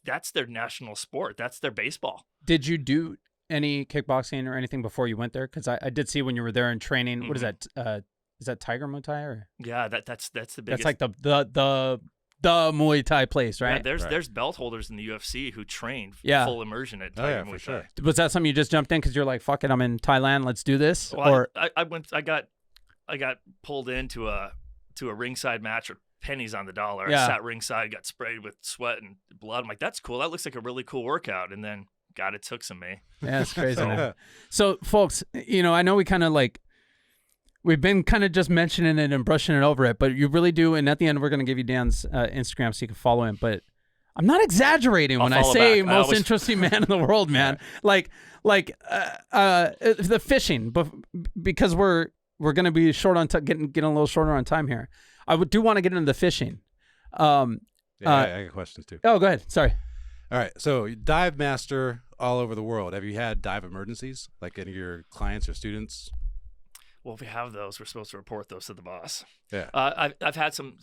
that's their national sport. That's their baseball. Did you do any kickboxing or anything before you went there? Because I did see when you were there in training. Mm-hmm. What is that? Is that Tiger Muay Thai or? Yeah, that's the biggest. That's like the Muay Thai place, right? Yeah, there's belt holders in the UFC who train full immersion at Tiger Muay Thai. Sure. Was that something you just jumped in because you're like, fuck it, I'm in Thailand, let's do this? Well, or I got pulled into a ringside match with pennies on the dollar. Yeah. I sat ringside, got sprayed with sweat and blood. I'm like, that's cool. That looks like a really cool workout. And then God, it took some me. Yeah, it's crazy. So folks, I know we kind of we've been kind of just mentioning it and brushing it over it, but you really do. And at the end, we're going to give you Dan's Instagram so you can follow him. But I'm not exaggerating when I say most interesting man in the world, man. The fishing, because we're going to be short on getting a little shorter on time here. I do want to get into the fishing. I got questions too. Oh, go ahead. Sorry. All right. So dive master all over the world. Have you had dive emergencies, like any of your clients or students? Well, if we have those, we're supposed to report those to the boss. Yeah. I've had some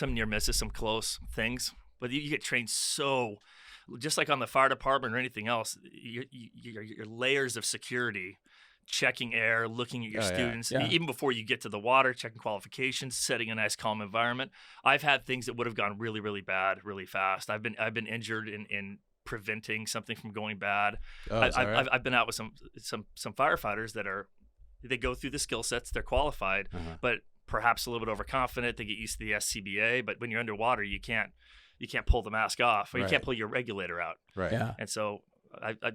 near misses, some close things, but you get trained so, just like on the fire department or anything else, your layers of security, checking air, looking at your students, even before you get to the water, checking qualifications, setting a nice calm environment. I've had things that would have gone really, really bad, really fast. I've been injured in preventing something from going bad. I've been out with some firefighters that they go through the skill sets, they're qualified, but perhaps a little bit overconfident. They get used to the SCBA, but when you're underwater, you can't pull the mask off, or you can't pull your regulator out. Right. Yeah. And so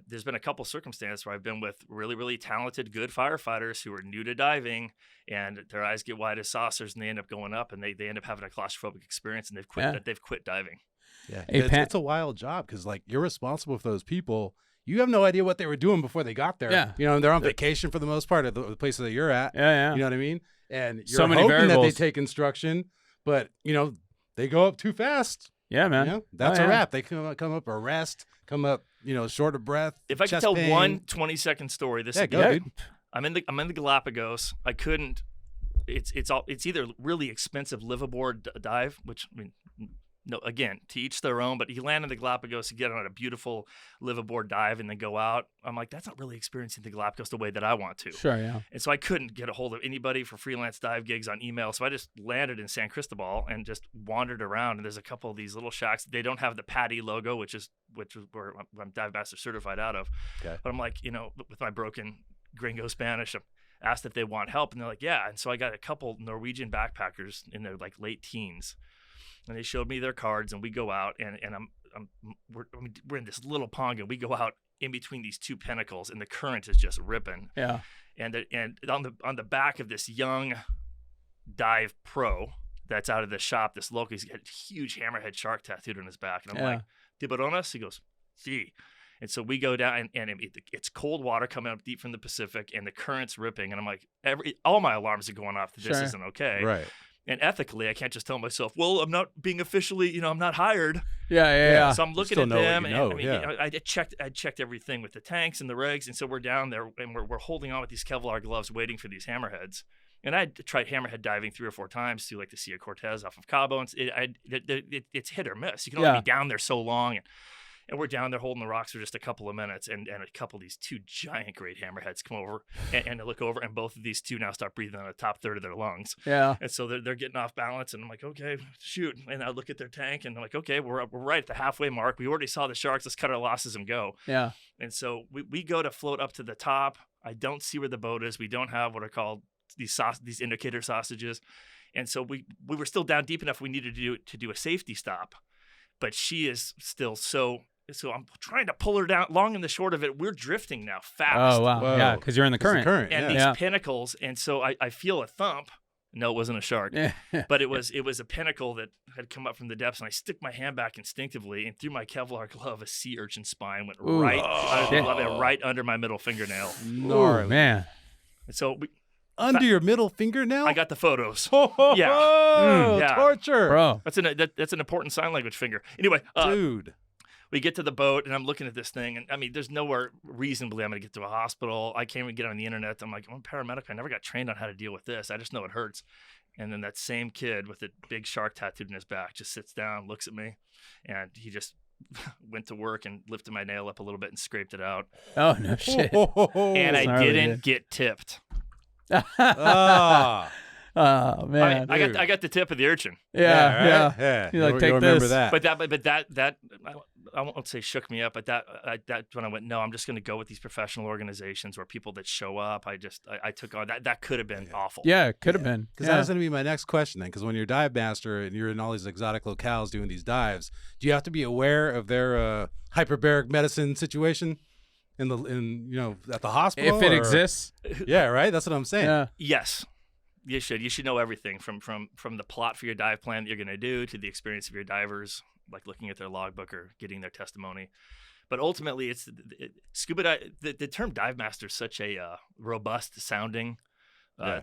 there's been a couple circumstances where I've been with really, really talented, good firefighters who are new to diving, and their eyes get wide as saucers, and they end up going up, and they end up having a claustrophobic experience, and they've quit diving. Yeah, Hey, it's a wild job because like you're responsible for those people. You have no idea what they were doing before they got there. Yeah. You know, and they're on vacation for the most part at the places that you're at. Yeah. You know what I mean? And you're So many hoping that they variables. take instruction, but you know, they go up too fast. Yeah, man. You know, that's a wrap. They come up arrest, come up, you know, short of breath. If I could chest tell pain. one 20-second story, this Yeah, would be go, it. dude. I'm in the Galapagos. I couldn't. It's either really expensive live aboard dive, which I mean, no, again, to each their own. But you land in the Galapagos, you get on a beautiful live aboard dive, and then go out. I'm like, that's not really experiencing the Galapagos the way that I want to. Sure, yeah. And so I couldn't get a hold of anybody for freelance dive gigs on email. So I just landed in San Cristobal and just wandered around. And there's a couple of these little shacks. They don't have the PADI logo, which is where I'm dive master certified out of. Okay. But I'm like, you know, with my broken gringo Spanish, I asked if they want help, and they're like, yeah. And so I got a couple Norwegian backpackers in their like late teens, and they showed me their cards, and we go out, and we're in this little pond, and we go out in between these two pinnacles, and the current is just ripping. Yeah. And on the back of this young dive pro that's out of the shop, this local, he's got a huge hammerhead shark tattooed on his back, and I'm like, tiburones? He goes, sí. And so we go down, and it's cold water coming up deep from the Pacific, and the current's ripping, and I'm like, all my alarms are going off that this isn't okay. Right. And ethically, I can't just tell myself, well, I'm not being officially, you know, I'm not hired. Yeah. So I'm looking still at know what them, you know, and I mean, yeah. I checked everything with the tanks and the rigs, and so we're down there, and we're holding on with these Kevlar gloves, waiting for these hammerheads. And I tried hammerhead diving 3 or 4 times to like the Sea of Cortez off of Cabo, and it's hit or miss. You can only be down there so long, and we're down there holding the rocks for just a couple of minutes, and a couple of these 2 giant great hammerheads come over and I look over, and both of these 2 now start breathing on the top third of their lungs. Yeah. And so they're getting off balance, and I'm like, okay, shoot. And I look at their tank, and I'm like, okay, we're right at the halfway mark. We already saw the sharks. Let's cut our losses and go. Yeah. And so we go to float up to the top. I don't see where the boat is. We don't have what are called these indicator sausages. And so we were still down deep enough we needed to do a safety stop. But she is still so I'm trying to pull her down. Long and the short of it, we're drifting now fast. Oh, wow. Whoa. Yeah, because you're in the current. And these pinnacles, and so I feel a thump. No, it wasn't a shark, but it was a pinnacle that had come up from the depths, and I stick my hand back instinctively, and through my Kevlar glove, a sea urchin spine went right under my middle fingernail. Gnarly. Ooh, man. And so Under your middle fingernail? I got the photos. Yeah. Torture. Bro. That's an important sign language finger. Anyway, Dude. we get to the boat, and I'm looking at this thing, and I mean, there's nowhere reasonably I'm going to get to a hospital. I can't even get on the internet. I'm like, I'm a paramedic. I never got trained on how to deal with this. I just know it hurts. And then that same kid with the big shark tattooed in his back just sits down, looks at me, and he just went to work and lifted my nail up a little bit and scraped it out. Oh, no shit. And I Sorry, didn't dude. get tipped. Ah. Oh, man. I got the tip of the urchin. Yeah. Right? Yeah. You like, You'll take remember this. that. But that I won't say shook me up, but that when I went, no, I'm just going to go with these professional organizations or people that show up. I took on that could have been awful. Yeah, it could have been. Because that was going to be my next question then. Because when you're a dive master and you're in all these exotic locales doing these dives, do you have to be aware of their hyperbaric medicine situation at the hospital? If it exists. Yeah, right. That's what I'm saying. Yeah. Yes. You should. You should know everything from the plot for your dive plan that you're going to do to the experience of your divers, like looking at their logbook or getting their testimony. But ultimately, the term dive master is such a robust sounding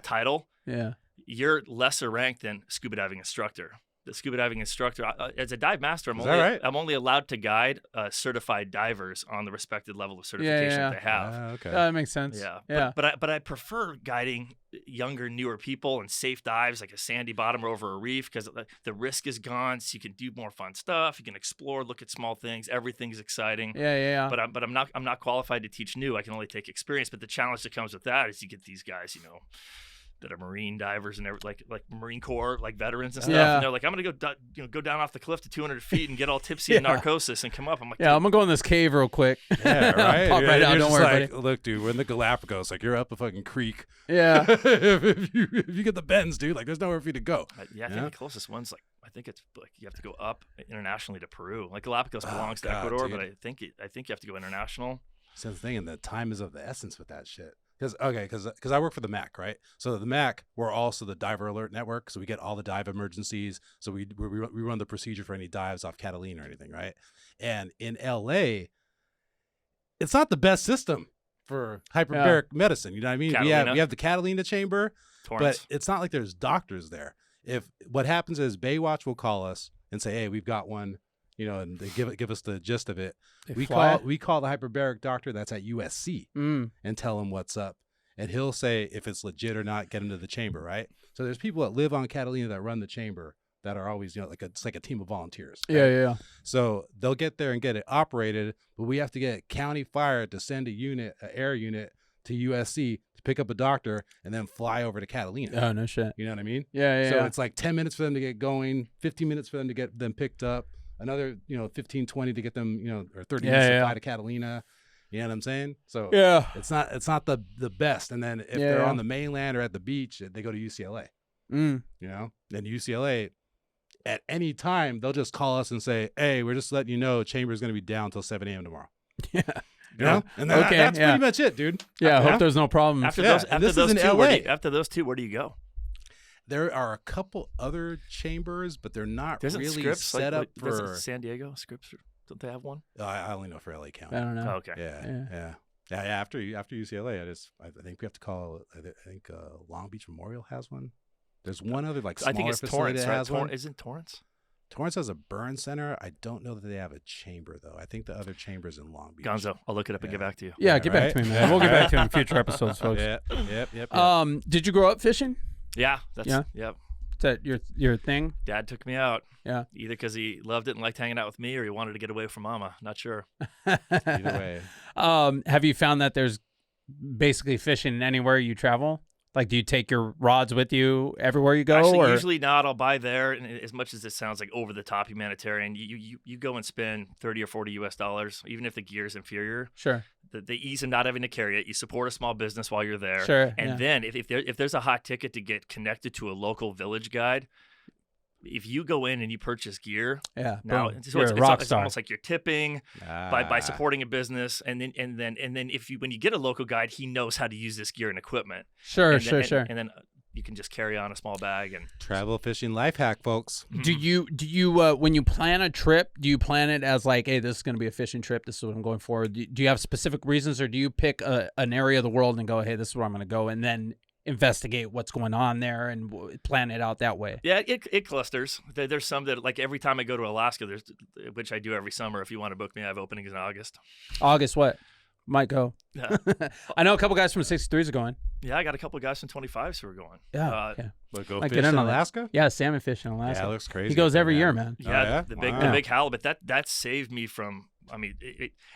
title. Yeah. You're lesser ranked than scuba diving instructor. The scuba diving instructor, as a dive master, I'm only allowed to guide certified divers on the respected level of certification that they have. Okay. That makes sense. Yeah. Yeah. But I prefer guiding younger, newer people in safe dives like a sandy bottom or over a reef because the risk is gone. So you can do more fun stuff. You can explore, look at small things. Everything's exciting. Yeah. But I'm not qualified to teach new. I can only take experience. But the challenge that comes with that is you get these guys, that are Marine divers and like Marine Corps, like veterans and stuff. Yeah. And they're like, I'm gonna go down off the cliff to 200 feet and get all tipsy in narcosis and come up. I'm like, yeah, I'm gonna go in this cave real quick. Yeah, right. Pop right out. You're Don't just worry, like, buddy. look, dude, we're in the Galapagos. Like, you're up a fucking creek. Yeah. if you get the bends, dude, like, there's nowhere for you to go. I think the closest one's like, I think it's like you have to go up internationally to Peru. Like Galapagos belongs to Ecuador, dude. but I think you have to go international. So the thing, and the time is of the essence with that shit. Because I work for the MAC, right? So the MAC, we're also the diver alert network. So we get all the dive emergencies. So we run the procedure for any dives off Catalina or anything, right? And in LA, it's not the best system for hyperbaric medicine. You know what I mean? Catalina. We have the Catalina chamber, Torrance. but it's not like there's doctors there. If what happens is Baywatch will call us and say, "Hey, we've got one," you know, and they give us the gist of it. We call the hyperbaric doctor that's at USC and tell him what's up, and he'll say if it's legit or not. Get him to the chamber, right? So there's people that live on Catalina that run the chamber that are always, you know, it's like a team of volunteers. Right? Yeah. So they'll get there and get it operated, but we have to get county fire to send an air unit to USC to pick up a doctor and then fly over to Catalina. Oh, no shit. You know what I mean? Yeah. So it's like 10 minutes for them to get going, 15 minutes for them to get them picked up, another, 15, 20 to get them, or 30 minutes to fly to Catalina. You know what I'm saying? So it's not the best. And then if they're on the mainland or at the beach, they go to UCLA. You know? Then UCLA, at any time, they'll just call us and say, "Hey, we're just letting you know chamber's going to be down until 7 a.m. tomorrow." Yeah. You know? And that's pretty much it, dude. Yeah, I hope there's no problem. After this is in LA. those two, where do you go? There are a couple other chambers, but they're not Isn't really Scripps set up for doesn't San Diego. Scripps, don't they have one? I only know for LA County. I don't know. Oh, okay. Yeah. After UCLA, I think we have to call. I think Long Beach Memorial has one. There's one other smaller I think it's facility Torrance, that has one. Isn't Torrance? Torrance has a burn center. I don't know that they have a chamber though. I think the other chamber's in Long Beach. Gonzo, I'll look it up and get back to you. Yeah, get back to me, man. We'll get back to you in future episodes, folks. Yep. Did you grow up fishing? Yeah, yep. Is that your thing? Dad took me out. Yeah. Either because he loved it and liked hanging out with me, or he wanted to get away from Mama. Not sure. Either way. Have you found that there's basically fishing anywhere you travel? Like, do you take your rods with you everywhere you go? Actually, usually not. I'll buy there. And as much as it sounds like over the top humanitarian, you go and spend $30 or $40 US, even if the gear is inferior. Sure. The ease of not having to carry it. You support a small business while you're there. Sure. And then if there's a hot ticket to get connected to a local village guide, if you go in and you purchase gear, now it's almost like you're tipping by supporting a business, and then if when you get a local guide, he knows how to use this gear and equipment. Sure. And then you can just carry on a small bag and travel fishing life hack, folks. Do you when you plan a trip, do you plan it as like, hey, this is going to be a fishing trip, this is what I'm going for? Do you have specific reasons, or do you pick an area of the world and go, hey, this is where I'm going to go, and then investigate what's going on there and plan it out that way? Yeah, it clusters. There's some that, like, every time I go to Alaska, which I do every summer. If you want to book me, I have openings in August. August what? Might go. Yeah. I know a couple guys from 63s are going. Yeah, I got a couple guys from 25s who are going. Yeah. But go Might fish get in on Alaska? Yeah, salmon fish in Alaska. Yeah, it looks crazy. He goes every year, man. Yeah, the big halibut. That saved me from. I mean,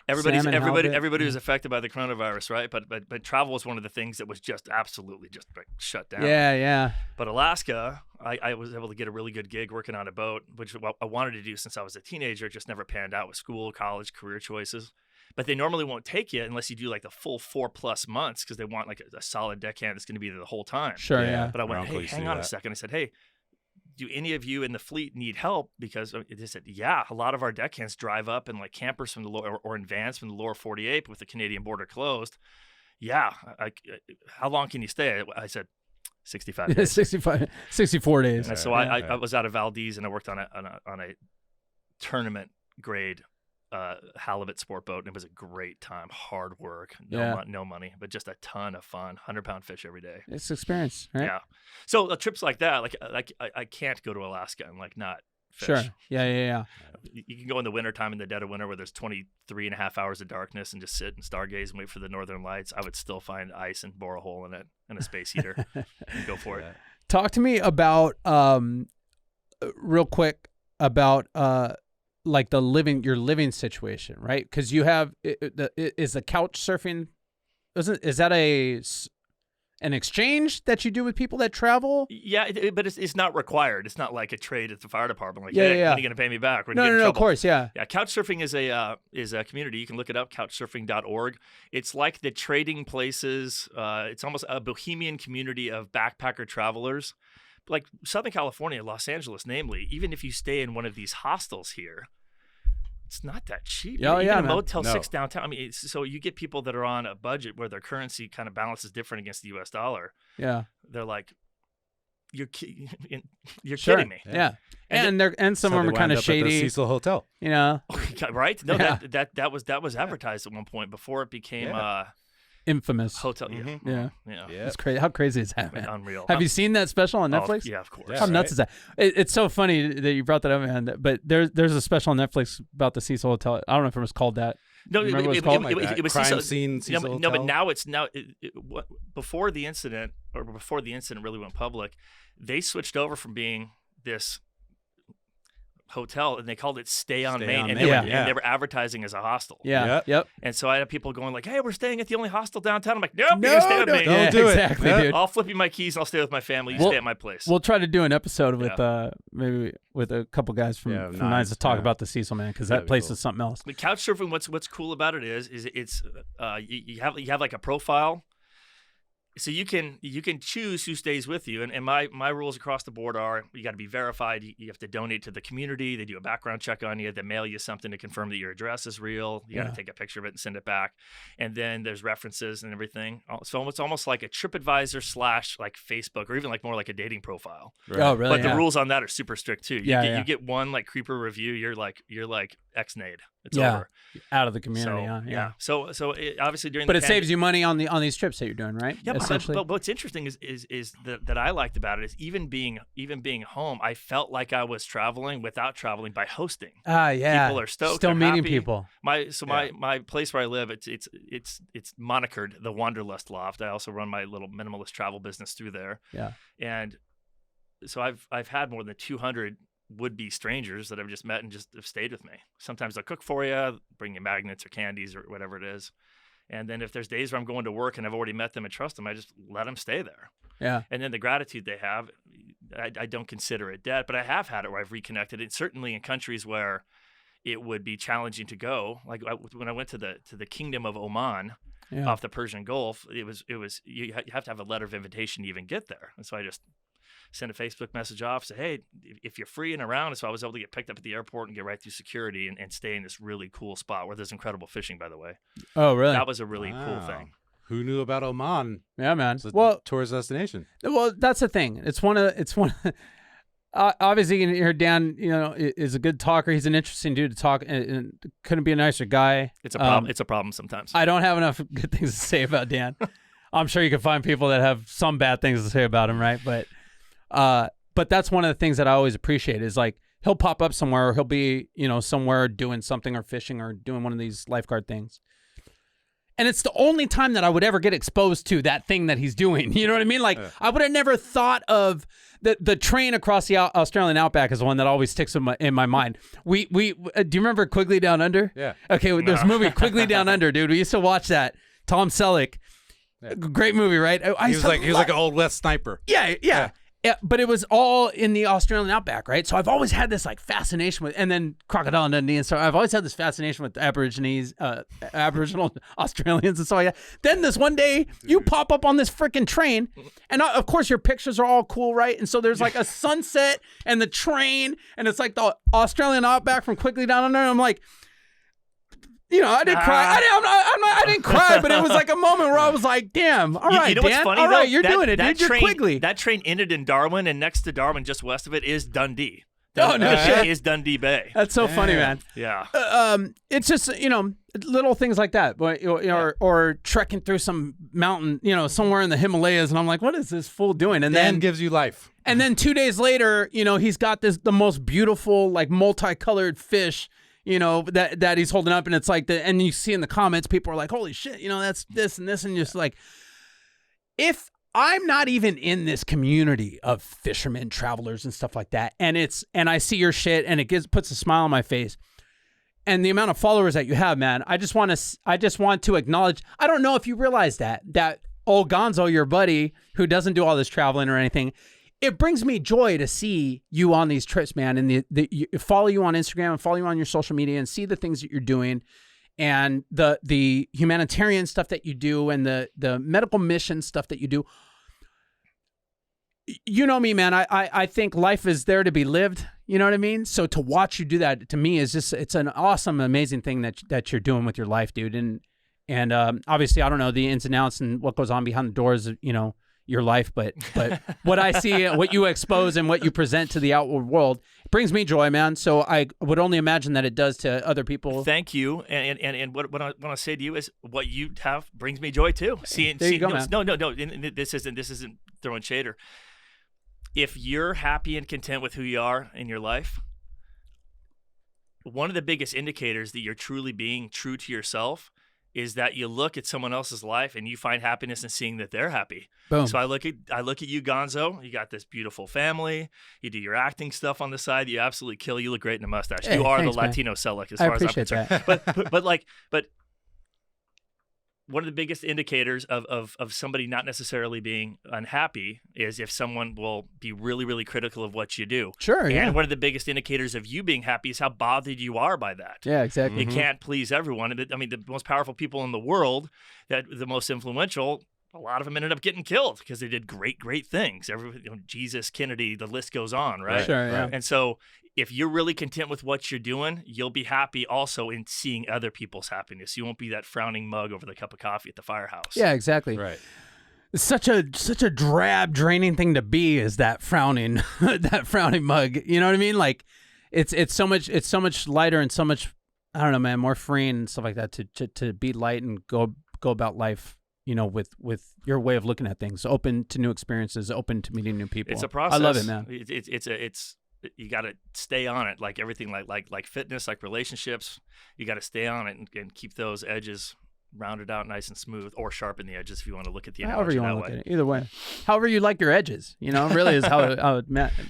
everybody was affected by the coronavirus, right? But travel was one of the things that was just absolutely just like shut down. Yeah. But Alaska, I was able to get a really good gig working on a boat, which I wanted to do since I was a teenager. It just never panned out with school, college, career choices. But they normally won't take you unless you do like the full 4+ months, because they want like a solid deckhand that's going to be there the whole time. Sure, yeah. But I went, hey, hang on a second. I said, hey, do any of you in the fleet need help? Because they said, yeah, a lot of our deckhands drive up in like campers from the lower, or in vans from the lower 48 with the Canadian border closed. Yeah. How long can you stay? I said, 65 days. 64 days. And so I was out of Valdez, and I worked on a tournament grade halibut sport boat, and it was a great time. Hard work, no money, but just a ton of fun. 100-pound fish every day. It's experience, right? Yeah. So trips like that, like I can't go to Alaska and like not fish. Sure. Yeah. You can go in the wintertime, in the dead of winter, where there's 23.5 hours of darkness, and just sit and stargaze and wait for the northern lights. I would still find ice and bore a hole in it and a space heater and go for it. Talk to me about real quick about like your living situation, right? Because you have is the couch surfing, is an exchange that you do with people that travel? Yeah, but it's not required. It's not like a trade at the fire department. Like, Yeah, hey, yeah. when are you going to pay me back? We're No, gonna get in of trouble. course, yeah. Yeah, couchsurfing is a community. You can look it up, couchsurfing.org. It's like the trading places. It's almost a bohemian community of backpacker travelers. Like Southern California, Los Angeles, namely, even if you stay in one of these hostels here, it's not that cheap. Oh, Even yeah, a man. Motel No. 6 downtown. I mean, so you get people that are on a budget where their currency kind of balance is different against the U.S. dollar. Yeah. They're like, you're Sure. kidding me. Yeah. And some of them are kind of At the shady, Cecil Hotel. you know, Right? No, Yeah. that was advertised at one point before it became infamous. hotel. Mhm. Yeah. Yeah. Yeah. It's crazy. How crazy is that, man? Unreal. Have you seen that special on Oh, Netflix? yeah, of course. Yeah. How nuts right? is that? It's so funny that you brought that up, man. But there's a special on Netflix about the Cecil Hotel. I don't know if it was called that. No, Remember what it's called? it was Crime Cecil- scene Cecil no, but Hotel? now it's before the incident really went public, they switched over from being this hotel and they called it Stay on Stay Main, on and, Main, they were, yeah. and they were advertising as a hostel. Yeah. Yep. Yep. And so I had people going like, "Hey, we're staying at the only hostel downtown." I'm like, "Nope, No, you're gonna stay with no, me. Don't yeah, do it. exactly, Yep. dude. I'll flip you my keys and I'll stay with my family. You Well- stay at my place." We'll try to do an episode with maybe with a couple guys from Yeah, Nines Nines, to talk yeah. about the Cecil, man, because That'd that be place cool. is something else. But couchsurfing, what's cool about it is it's you have like a profile, so you can choose who stays with you. And my rules across the board are you got to be verified. You have to donate to the community. They do a background check on you. They mail you something to confirm that your address is real. You got Yeah. to take a picture of it and send it back. And then there's references and everything. So it's almost like a TripAdvisor / like Facebook, or even like more like a dating profile. Oh, really? But the rules on that are super strict too. You get one like creeper review, you're like ex-nayed. It's Yeah. over. Out of the community. So, yeah. So it, obviously during But the it saves you money on these trips that you're doing, right? Yeah, Essentially. but what's interesting is that I liked about it is even being home, I felt like I was traveling without traveling by hosting. Yeah. People are stoked. Still they're meeting happy. people. My place where I live, it's monikered the Wanderlust Loft. I also run my little minimalist travel business through there. Yeah. And so I've had more than 200 would-be strangers that I've just met and just have stayed with me. Sometimes they'll cook for you, bring you magnets or candies or whatever it is. And then if there's days where I'm going to work and I've already met them and trust them, I just let them stay there. Yeah. And then the gratitude they have, I don't consider it debt, but I have had it where I've reconnected. And certainly in countries where it would be challenging to go, like when I went to the Kingdom of Oman off the Persian Gulf, it was you have to have a letter of invitation to even get there. And so I just send a Facebook message off, say, hey, if you're free and around. And so I was able to get picked up at the airport and get right through security and stay in this really cool spot where there's incredible fishing, by the way. Oh, really? That was a really cool Wow. thing. Who knew about Oman? Yeah, man. It's a Well, tourist destination. that's the thing. It's one of obviously you can hear Dan, is a good talker. He's an interesting dude to talk, and couldn't be a nicer guy. It's a problem. It's a problem sometimes. I don't have enough good things to say about Dan. I'm sure you can find people that have some bad things to say about him, right? But that's one of the things that I always appreciate is like he'll pop up somewhere, or he'll be, somewhere doing something or fishing or doing one of these lifeguard things. And it's the only time that I would ever get exposed to that thing that he's doing. You know what I mean? Like I would have never thought of the train across the Australian Outback is one that always sticks in my mind. Do you remember Quigley Down Under? Yeah. Okay, there's a movie Quigley Down Under, dude. We used to watch that. Tom Selleck. Yeah. Great movie, right? He was like an old West sniper. Yeah, but it was all in the Australian Outback, right? So I've always had this like fascination with, and then Crocodile Dundee, and so I've always had this fascination with Aboriginal Australians and so yeah. Then this one day you pop up on this freaking train, and of course your pictures are all cool, right? And so there's like a sunset and the train, and it's like the Australian Outback from Quigley Down Under. And I'm like, I didn't cry. I didn't cry, but it was like a moment where I was like, "Damn, all right, you know Dan, what's funny, all right, though? you're doing it, that dude. You're Quigley." That train ended in Darwin, and next to Darwin, just west of it, is Dundee. Oh, no shit. Is Dundee Bay. That's so funny, man. Yeah. It's just little things like that, but or trekking through some mountain, somewhere in the Himalayas, and I'm like, what is this fool doing? And Dan then gives you life. and then 2 days later, he's got the most beautiful like multicolored fish, that he's holding up, and it's like and you see in the comments, people are like, holy shit, that's this and this, and just like, if I'm not even in this community of fishermen, travelers, and stuff like that, and I see your shit, and it puts a smile on my face, and the amount of followers that you have, man, I just want to acknowledge. I don't know if you realize that old Gonzo, your buddy, who doesn't do all this traveling or anything, it brings me joy to see you on these trips, man, and follow you on Instagram and follow you on your social media and see the things that you're doing and the humanitarian stuff that you do and the medical mission stuff that you do. You know me, man. I think life is there to be lived. You know what I mean? So to watch you do that, to me, is just, it's an awesome, amazing thing that you're doing with your life, dude. And obviously, I don't know the ins and outs and what goes on behind the doors of, your life, but what I see, what you expose and what you present to the outward world, it brings me joy, man. So I would only imagine that it does to other people. Thank you. And what I want to say to you is what you have brings me joy too. There you go, man. No. This isn't throwing shade. If you're happy and content with who you are in your life, one of the biggest indicators that you're truly being true to yourself is that you look at someone else's life and you find happiness in seeing that they're happy. Boom. So I look at you, Gonzo. You got this beautiful family. You do your acting stuff on the side. You absolutely kill. You look great in a mustache. Hey, you are thanks, the Latino Selleck, as I far as I'm appreciate concerned. that. But one of the biggest indicators of somebody not necessarily being unhappy is if someone will be really, really critical of what you do. Sure, yeah. And one of the biggest indicators of you being happy is how bothered you are by that. Yeah, exactly. You can't please everyone. I mean, the most powerful people in the world, the most influential, a lot of them ended up getting killed because they did great, great things. Jesus, Kennedy, the list goes on, right? Sure, yeah. And so if you're really content with what you're doing, you'll be happy also in seeing other people's happiness. You won't be that frowning mug over the cup of coffee at the firehouse. Yeah, exactly. Right. It's such a drab, draining thing to be, is that frowning mug. You know what I mean? Like it's so much lighter and so much, I don't know, man, more freeing and stuff like that to be light and go about life, with your way of looking at things, open to new experiences, open to meeting new people. It's a process. I love it, man. It's you got to stay on it, like everything, like fitness, like relationships. You got to stay on it and keep those edges rounded out nice and smooth, or sharpen the edges if you want to look at the analogy. However you want to that look way. at it, either way. However you like your edges, really is how it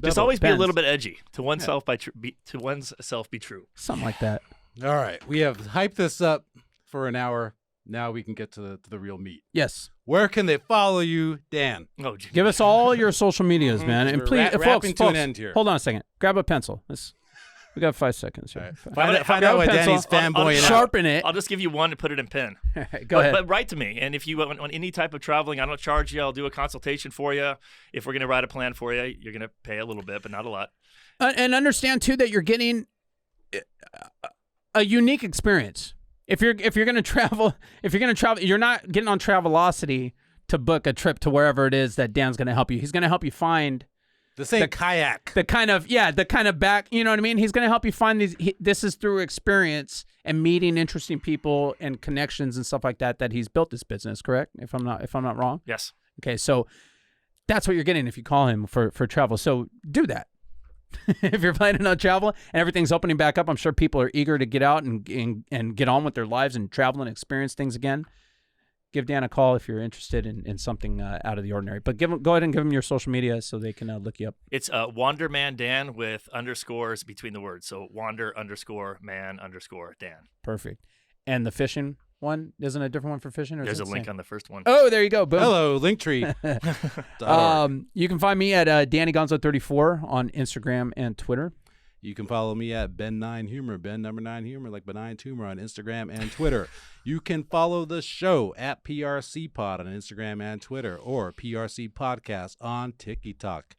Just always be a depends. little bit edgy to oneself to oneself be true. Something like that. All right. We have hyped this up for an hour. Now we can get to the real meat. Yes. Where can they follow you, Dan? Oh, Give us all your social medias, man, and We're please, wrapping to folks, an end here. hold on a second. Grab a pencil. We got 5 seconds here. Right. Find out why Danny's fanboying out. Sharpen it. I'll just give you one to put it in pen. Go ahead. But write to me, and if you want on any type of traveling, I don't charge you. I'll do a consultation for you. If we're going to write a plan for you, you're going to pay a little bit, but not a lot. And understand too that you're getting a unique experience. If you're going to travel, you're not getting on Travelocity to book a trip to wherever it is that Dan's going to help you. He's going to help you find This ain't kayak. the kind of back, you know what I mean? He's going to help you find these. This is through experience and meeting interesting people and connections and stuff like that he's built this business, correct? If I'm not wrong. Yes. Okay, so that's what you're getting if you call him for travel. So do that. If you're planning on travel and everything's opening back up, I'm sure people are eager to get out and get on with their lives and travel and experience things again. Give Dan a call if you're interested in something out of the ordinary. But go ahead and give him your social media so they can look you up. It's Wanderman Dan with underscores between the words. So wander_man_Dan. Perfect. And the fishing one, isn't a different one for fishing? Or There's is a it the link same? on the first one. Oh, there you go. Boom. Hello, Linktree. You can find me at DannyGonzo34 on Instagram and Twitter. You can follow me at Ben9Humor, Ben number 9 Humor, like benign tumor on Instagram and Twitter. You can follow the show at PRC Pod on Instagram and Twitter, or PRC Podcast on TikTok.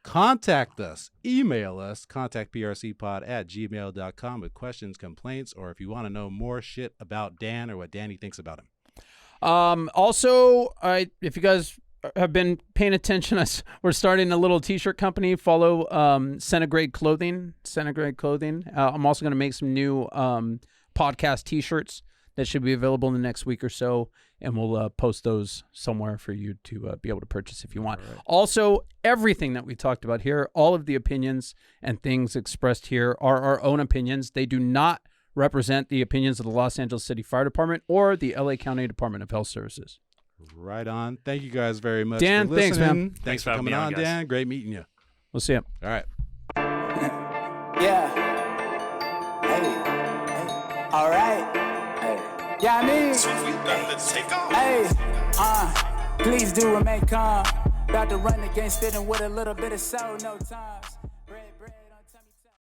Contact us, email us, contactprcpod@gmail.com with questions, complaints, or if you want to know more shit about Dan or what Danny thinks about him. Also, if you guys have been paying attention, we're starting a little t-shirt company. Follow Centigrade Clothing. I'm also going to make some new podcast t-shirts that should be available in the next week or so, and we'll post those somewhere for you to be able to purchase if you want. Right. Also, everything that we talked about here, all of the opinions and things expressed here are our own opinions. They do not represent the opinions of the Los Angeles City Fire Department or the LA County Department of Health Services. Right on. Thank you guys very much, Dan, for listening. thanks, man. Thanks for coming on, Dan. Great meeting you. We'll see you. All right. Yeah. Hey. All right. Hey. Yeah, I mean. So we done, let's take off. Hey. Please do remain calm. About to run against it and with a little bit of soul, no times. Bread.